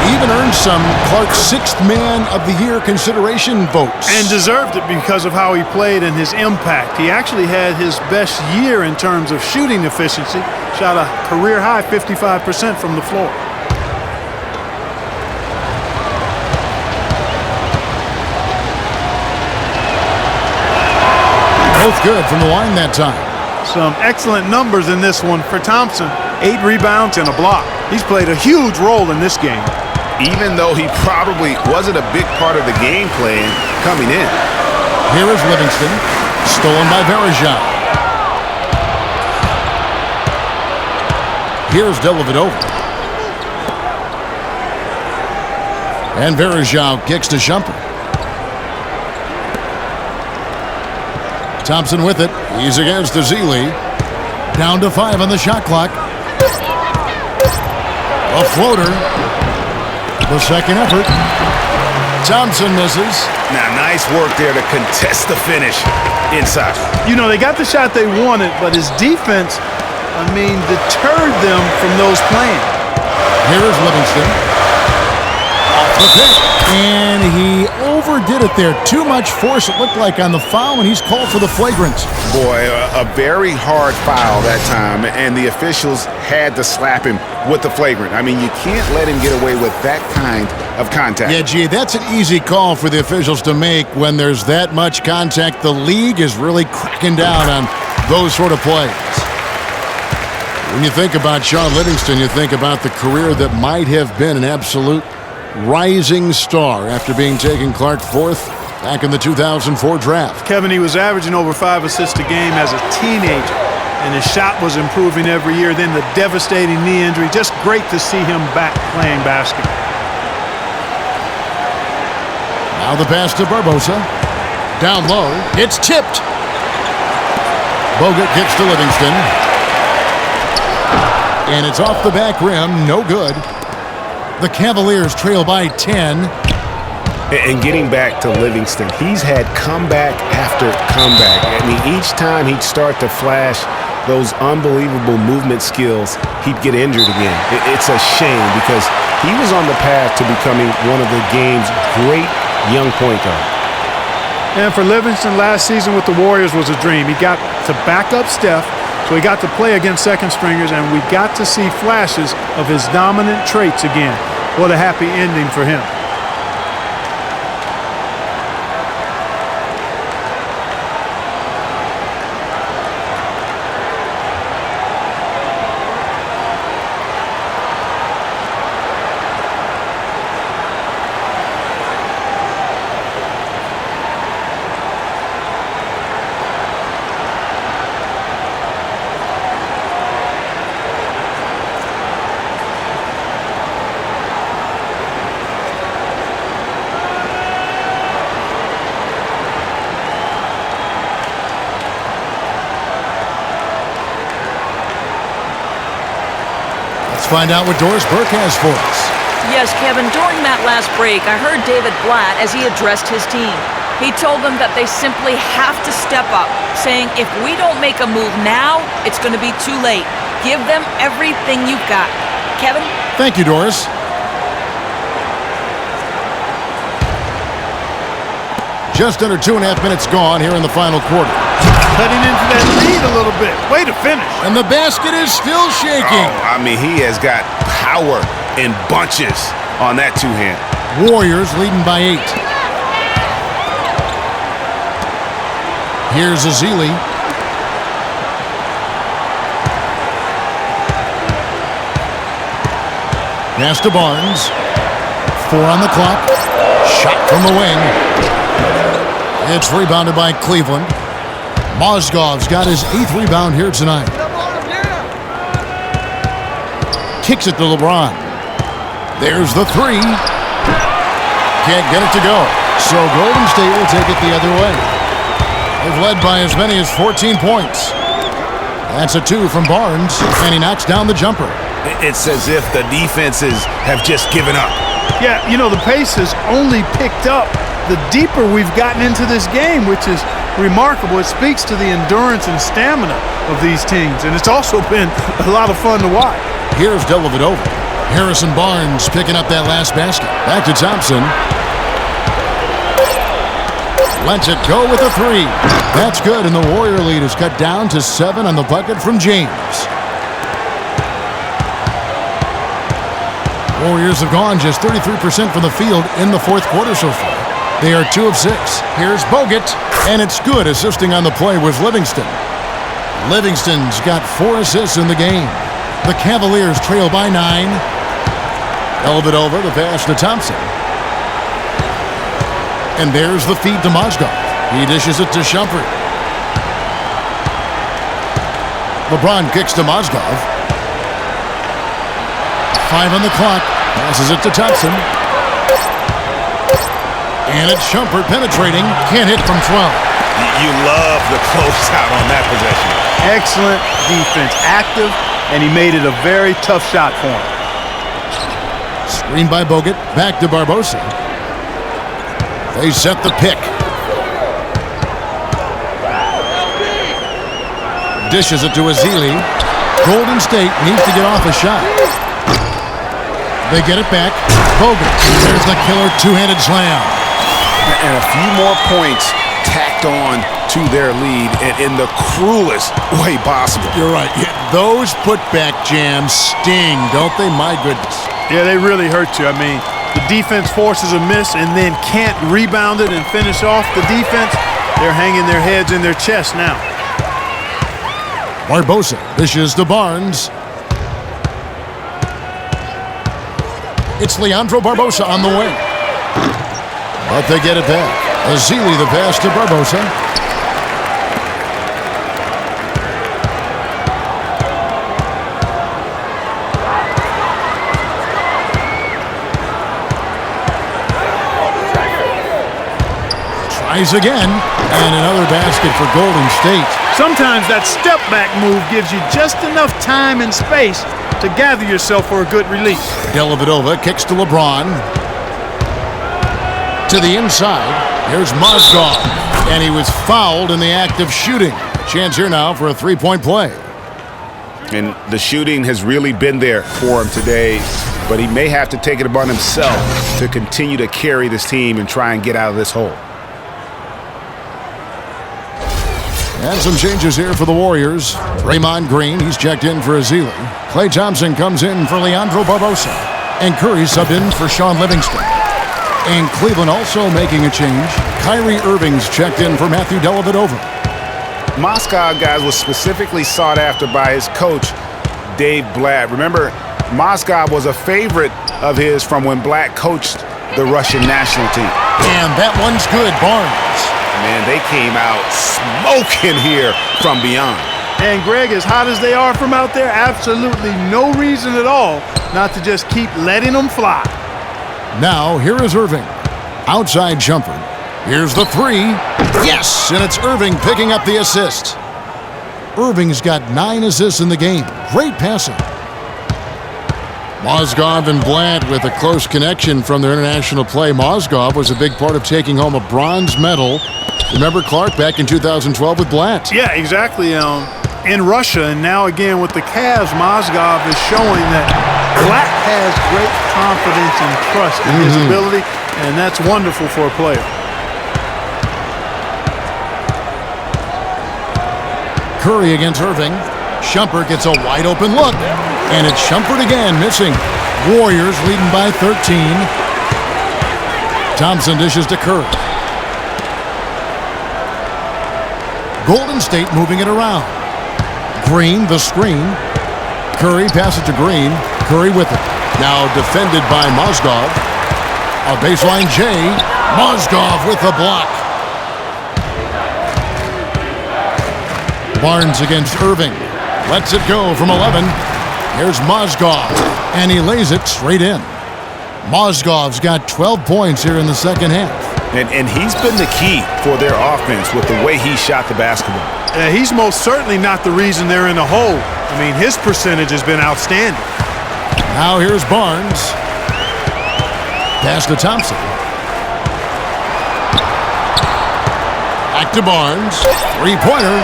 He even earned some Clark's 6th Man of the Year consideration votes. And deserved it because of how he played and his impact. He actually had his best year in terms of shooting efficiency. Shot a career-high 55% from the floor. Both good from the line that time. Some excellent numbers in this one for Thompson. 8 rebounds and a block. He's played a huge role in this game. Even though he probably wasn't a big part of the game plan coming in. Here is Livingston. Stolen by Verija. Here's Dellavedova. And Verija kicks to Shumpert. Thompson with it. He's against Azili. Down to 5 on the shot clock. A floater. The second effort. Thompson misses. Now, nice work there to contest the finish inside. You know, they got the shot they wanted, but his defense, deterred them from those plans. Here is Livingston. Off the pick. And he overdid it there. Too much force, it looked like, on the foul, and he's called for the flagrant. Boy, a very hard foul that time, and the officials had to slap him with the flagrant. You can't let him get away with that kind of contact. Yeah, gee, that's an easy call for the officials to make when there's that much contact. The league is really cracking down on those sort of plays. When you think about Shaun Livingston, you think about the career that might have been an absolute rising star after being taken Clark 4th back in the 2004 draft. Kevin, he was averaging over 5 assists a game as a teenager, and his shot was improving every year. Then the devastating knee injury. Just great to see him back playing basketball. Now the pass to Barbosa. Down low. It's tipped. Bogut kicks to Livingston. And it's off the back rim. No good. The Cavaliers trail by 10. And getting back to Livingston, he's had comeback after comeback. I mean, each time he'd start to flash those unbelievable movement skills, he'd get injured again. It's a shame because he was on the path to becoming one of the game's great young point guards. And for Livingston, last season with the Warriors was a dream. He got to back up Steph, so he got to play against second stringers, and we got to see flashes of his dominant traits again. What a happy ending for him. Find out what Doris Burke has for us. Yes, Kevin, during that last break, I heard David Blatt as he addressed his team. He told them that they simply have to step up, saying if we don't make a move now, it's going to be too late. Give them everything you've got. Kevin? Thank you, Doris. Just under 2.5 minutes gone here in the final quarter. Cutting into that lead a little bit. Way to finish. And the basket is still shaking. Oh, I mean, he has got power in bunches on that two-hand. Warriors leading by 8. Here's Azili. Pass to Barnes. 4 on the clock. Shot from the wing. It's rebounded by Cleveland. Mozgov's got his 8th rebound here tonight. Kicks it to LeBron. There's the 3. Can't get it to go. So Golden State will take it the other way. They've led by as many as 14 points. That's a 2 from Barnes, and he knocks down the jumper. It's as if the defenses have just given up. Yeah, you know, the pace has only picked up the deeper we've gotten into this game, which is remarkable. It speaks to the endurance and stamina of these teams, and it's also been a lot of fun to watch. Here's Dellavedova. Harrison Barnes picking up that last basket. Back to Thompson. Lets it go with a 3. That's good, and the Warrior lead is cut down to 7 on the bucket from James. Warriors have gone just 33% from the field in the fourth quarter so far. They are 2 of 6. Here's Bogut, and it's good. Assisting on the play was Livingston. Livingston's got 4 assists in the game. The Cavaliers trail by 9. Dellavedova, the pass to Thompson. And there's the feed to Mozgov. He dishes it to Shumpert. LeBron kicks to Mozgov. 5 on the clock. Passes it to Thompson. And it's Shumpert penetrating. Can't hit from 12. You love the closeout on that possession. Excellent defense. Active, and he made it a very tough shot for him. Screen by Bogut. Back to Barbosa. They set the pick. Dishes it to Azili. Golden State needs to get off a shot. They get it back. Bogut. There's the killer two-handed slam. And a few more points tacked on to their lead in the cruelest way possible. You're right. Yeah, those putback jams sting, don't they? My goodness. Yeah, they really hurt you. I mean, the defense forces a miss and then can't rebound it and finish off the defense. They're hanging their heads in their chest now. Barbosa dishes to Barnes. It's Leandro Barbosa on the wing. But they get it back. Azili the pass to Barbosa. Tries again. And another basket for Golden State. Sometimes that step-back move gives you just enough time and space to gather yourself for a good release. Dellavedova kicks to LeBron. To the inside, here's Mozgov, and he was fouled in the act of shooting. Chance here now for a three-point play. And the shooting has really been there for him today, but he may have to take it upon himself to continue to carry this team and try and get out of this hole. And some changes here for the Warriors. Draymond Green, he's checked in for Azili. Klay Thompson comes in for Leandro Barbosa. And Curry subbed in for Sean Livingston. And Cleveland also making a change. Kyrie Irving's checked in for Matthew Dellavedova. Mozgov, guys, was specifically sought after by his coach, Dave Blatt. Remember, Mozgov was a favorite of his from when Blatt coached the Russian national team. And that one's good, Barnes. Man, they came out smoking here from beyond. And Greg, as hot as they are from out there, absolutely no reason at all not to just keep letting them fly. Now, here is Irving. Outside jumper. Here's the three. Yes, and it's Irving picking up the assist. Irving's got 9 assists in the game. Great passing. Mozgov and Blatt with a close connection from their international play. Mozgov was a big part of taking home a bronze medal. Remember Clark back in 2012 with Blatt? Yeah, exactly. In Russia, and now again with the Cavs, Mozgov is showing that Blatt has great confidence and trust in his ability, and that's wonderful for a player. Curry against Irving. Shumpert gets a wide open look, and it's Shumpert again missing. Warriors leading by 13. Thompson dishes to Curry. Golden State moving it around. Green, the screen. Curry passes to Green. Curry with it. Now defended by Mozgov. A baseline J. Mozgov with the block. Barnes against Irving. Lets it go from 11. Here's Mozgov, and he lays it straight in. Mozgov's got 12 points here in the second half. And he's been the key for their offense with the way he shot the basketball. He's most certainly not the reason they're in the hole. I mean, his percentage has been outstanding. Now here's Barnes. Pass to Thompson. Back to Barnes. Three-pointer.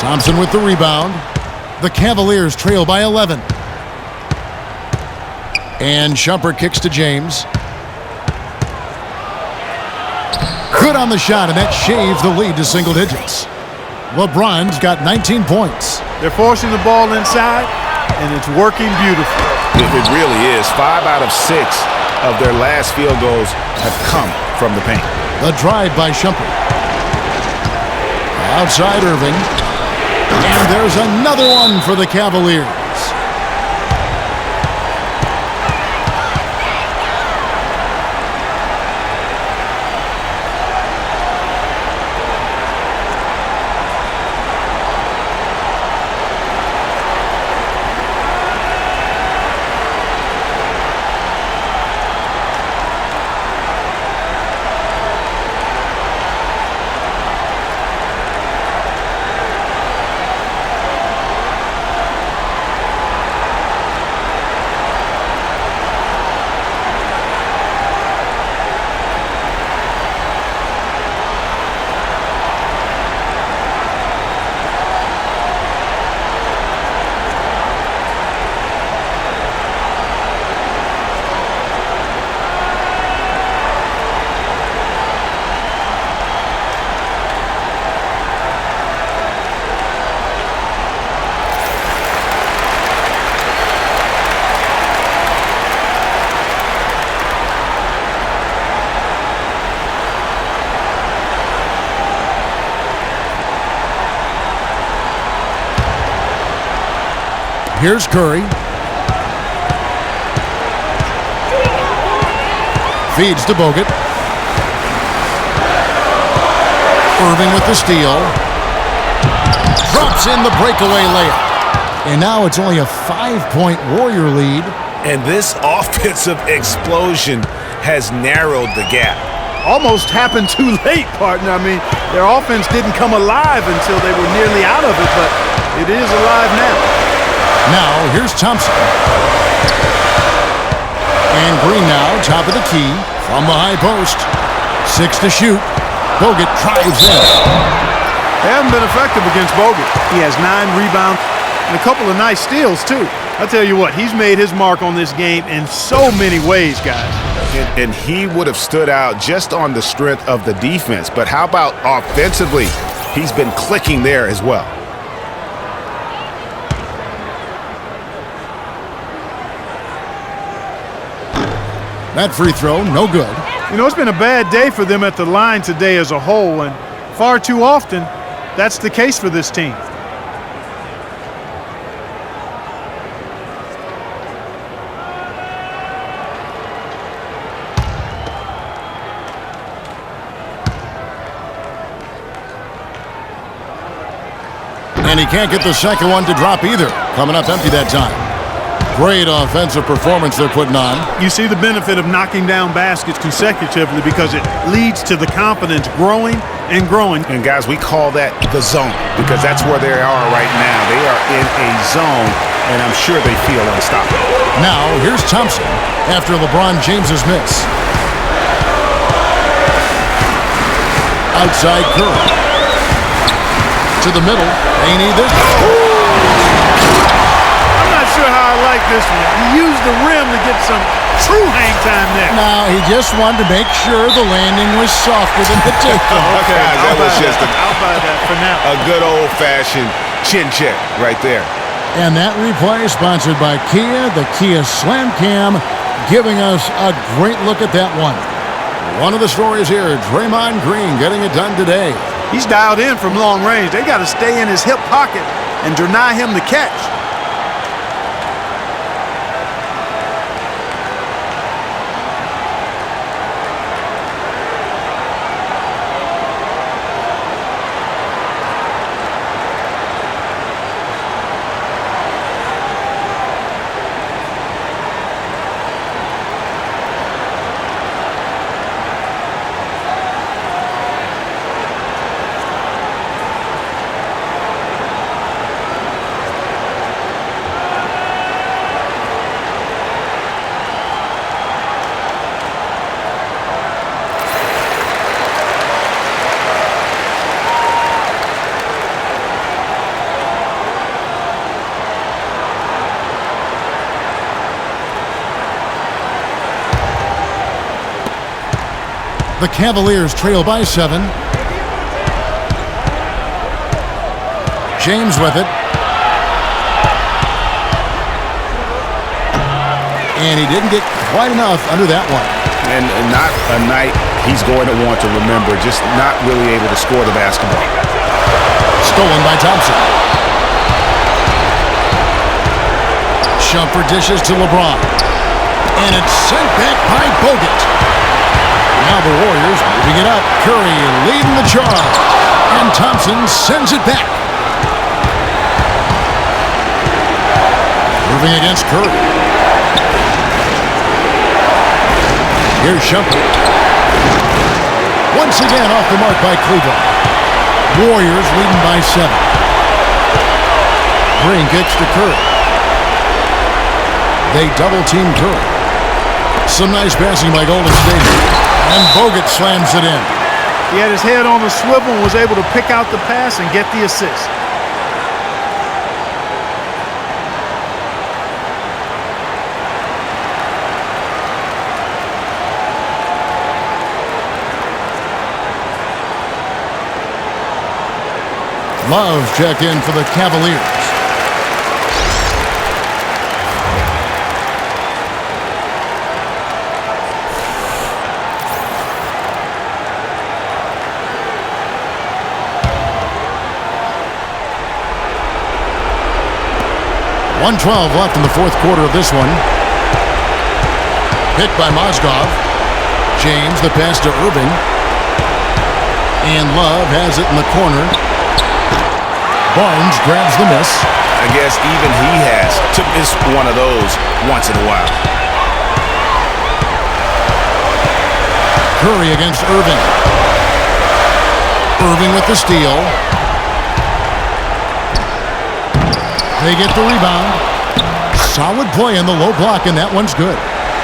Thompson with the rebound. The Cavaliers trail by 11. And Shumpert kicks to James. Good on the shot, and that shaves the lead to single digits. LeBron's got 19 points. They're forcing the ball inside, and it's working beautifully. It really is. 5 out of 6 of their last field goals have come from the paint. The drive by Shumpert. Outside Irving. And there's another one for the Cavaliers. Here's Curry. Feeds to Bogut. Irving with the steal. Drops in the breakaway layup. And now it's only a 5-point Warrior lead. And this offensive explosion has narrowed the gap. Almost happened too late, partner. I mean, their offense didn't come alive until they were nearly out of it, but it is alive now. Now, here's Thompson. And Green now, top of the key. From the high post. 6 to shoot. Bogut drives in. They haven't been effective against Bogut. He has 9 rebounds and a couple of nice steals, too. I tell you what, he's made his mark on this game in so many ways, guys. And he would have stood out just on the strength of the defense. But how about offensively? He's been clicking there as well. That free throw, no good. You know, it's been a bad day for them at the line today as a whole, and far too often, that's the case for this team. And he can't get the second one to drop either. Coming up empty that time. Great offensive performance they're putting on. You see the benefit of knocking down baskets consecutively because it leads to the confidence growing and growing. And guys, we call that the zone because that's where they are right now. They are in a zone, and I'm sure they feel unstoppable. Now, here's Thompson after LeBron James's miss. Outside Curry. To the middle. They need this. I'm not sure how I like this one. He used the rim to get some true hang time there. Now, he just wanted to make sure the landing was softer than the takeoff. Okay, that was just I'll buy that for now. a good old-fashioned chin check right there. And that replay sponsored by Kia, the Kia Slam Cam, giving us a great look at that one. One of the stories here, Draymond Green getting it done today. He's dialed in from long range. They got to stay in his hip pocket and deny him the catch. The Cavaliers trail by 7. James with it. And he didn't get quite enough under that one. And not a night he's going to want to remember, just not really able to score the basketball. Stolen by Thompson. Shumpert dishes to LeBron. And it's sent back by Bogut. Now the Warriors moving it up. Curry leading the charge. And Thompson sends it back. Moving against Curry. Here's Shumpert. Once again off the mark by Cleveland. Warriors leading by 7. Green kicks to Curry. They double-team Curry. Some nice passing by Golden State. And Bogut slams it in. He had his head on the swivel and was able to pick out the pass and get the assist. Love checked in for the Cavaliers. .112 left in the fourth quarter of this one. Hit by Mozgov. James, the pass to Irving. And Love has it in the corner. Barnes grabs the miss. I guess even he has to miss one of those once in a while. Curry against Irving. Irving with the steal. They get the rebound. Solid play in the low block, and that one's good.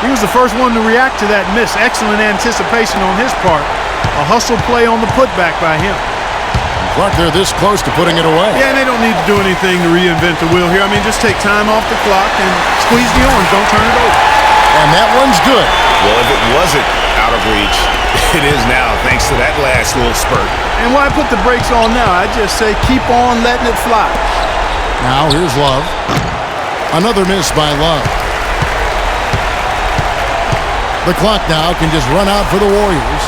He was the first one to react to that miss. Excellent anticipation on his part. A hustle play on the putback by him. Clark, they're this close to putting it away. Yeah, and they don't need to do anything to reinvent the wheel here. I mean, just take time off the clock and squeeze the orange. Don't turn it over. And that one's good. Well, if it wasn't out of reach, it is now, thanks to that last little spurt. And why put the brakes on now? I just say keep on letting it fly. Now here's Love. Another miss by Love. The clock now can just run out for the Warriors.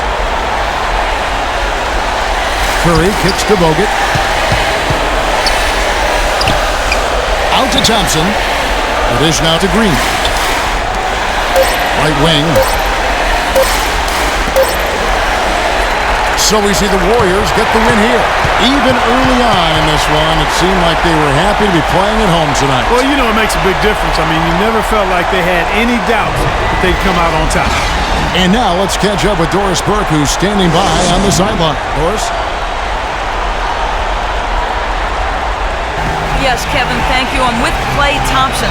Curry kicks to Bogut. Out to Thompson. The dish now to Green. Right wing. So we see the Warriors get the win here. Even early on in this one, it seemed like they were happy to be playing at home tonight. Well, you know, it makes a big difference. I mean, you never felt like they had any doubts that they'd come out on top. And now let's catch up with Doris Burke, who's standing by on the sideline. Doris? Yes, Kevin, thank you. I'm with Klay Thompson.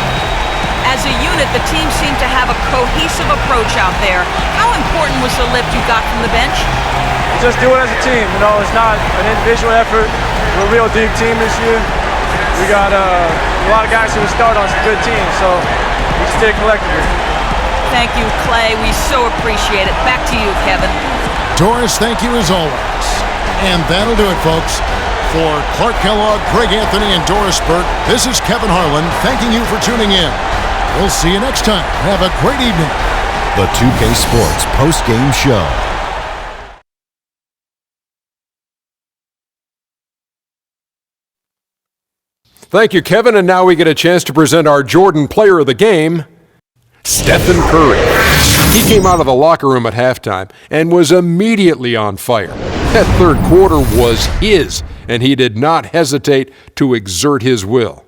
As a unit, the team seemed to have a cohesive approach out there. How important was the lift you got from the bench? Just do it as a team. You know, it's not an individual effort. We're a real deep team this year. We got a lot of guys who will start on some good teams, so we just did it collectively. Thank you, Klay. We so appreciate it. Back to you, Kevin. Doris, thank you as always. And that'll do it, folks. For Clark Kellogg, Craig Anthony, and Doris Burke, this is Kevin Harlan thanking you for tuning in. We'll see you next time. Have a great evening. The 2K Sports Postgame Show. Thank you, Kevin. And now we get a chance to present our Jordan Player of the Game, Stephen Curry. He came out of the locker room at halftime and was immediately on fire. That third quarter was his, and he did not hesitate to exert his will.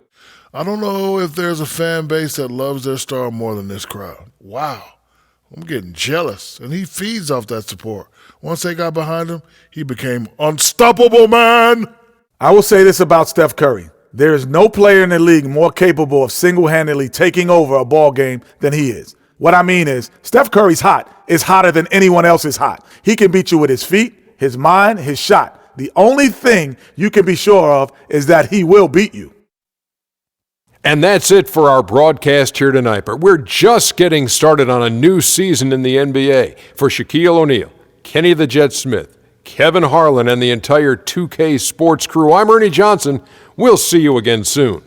I don't know if there's a fan base that loves their star more than this crowd. Wow. I'm getting jealous, and he feeds off that support. Once they got behind him, he became unstoppable, man. I will say this about Steph Curry. There is no player in the league more capable of single-handedly taking over a ball game than he is. What I mean is, Steph Curry's hot. Is hotter than anyone else is hot. He can beat you with his feet, his mind, his shot. The only thing you can be sure of is that he will beat you. And that's it for our broadcast here tonight. But we're just getting started on a new season in the NBA. For Shaquille O'Neal, Kenny the Jet Smith, Kevin Harlan, and the entire 2K Sports crew, I'm Ernie Johnson. We'll see you again soon.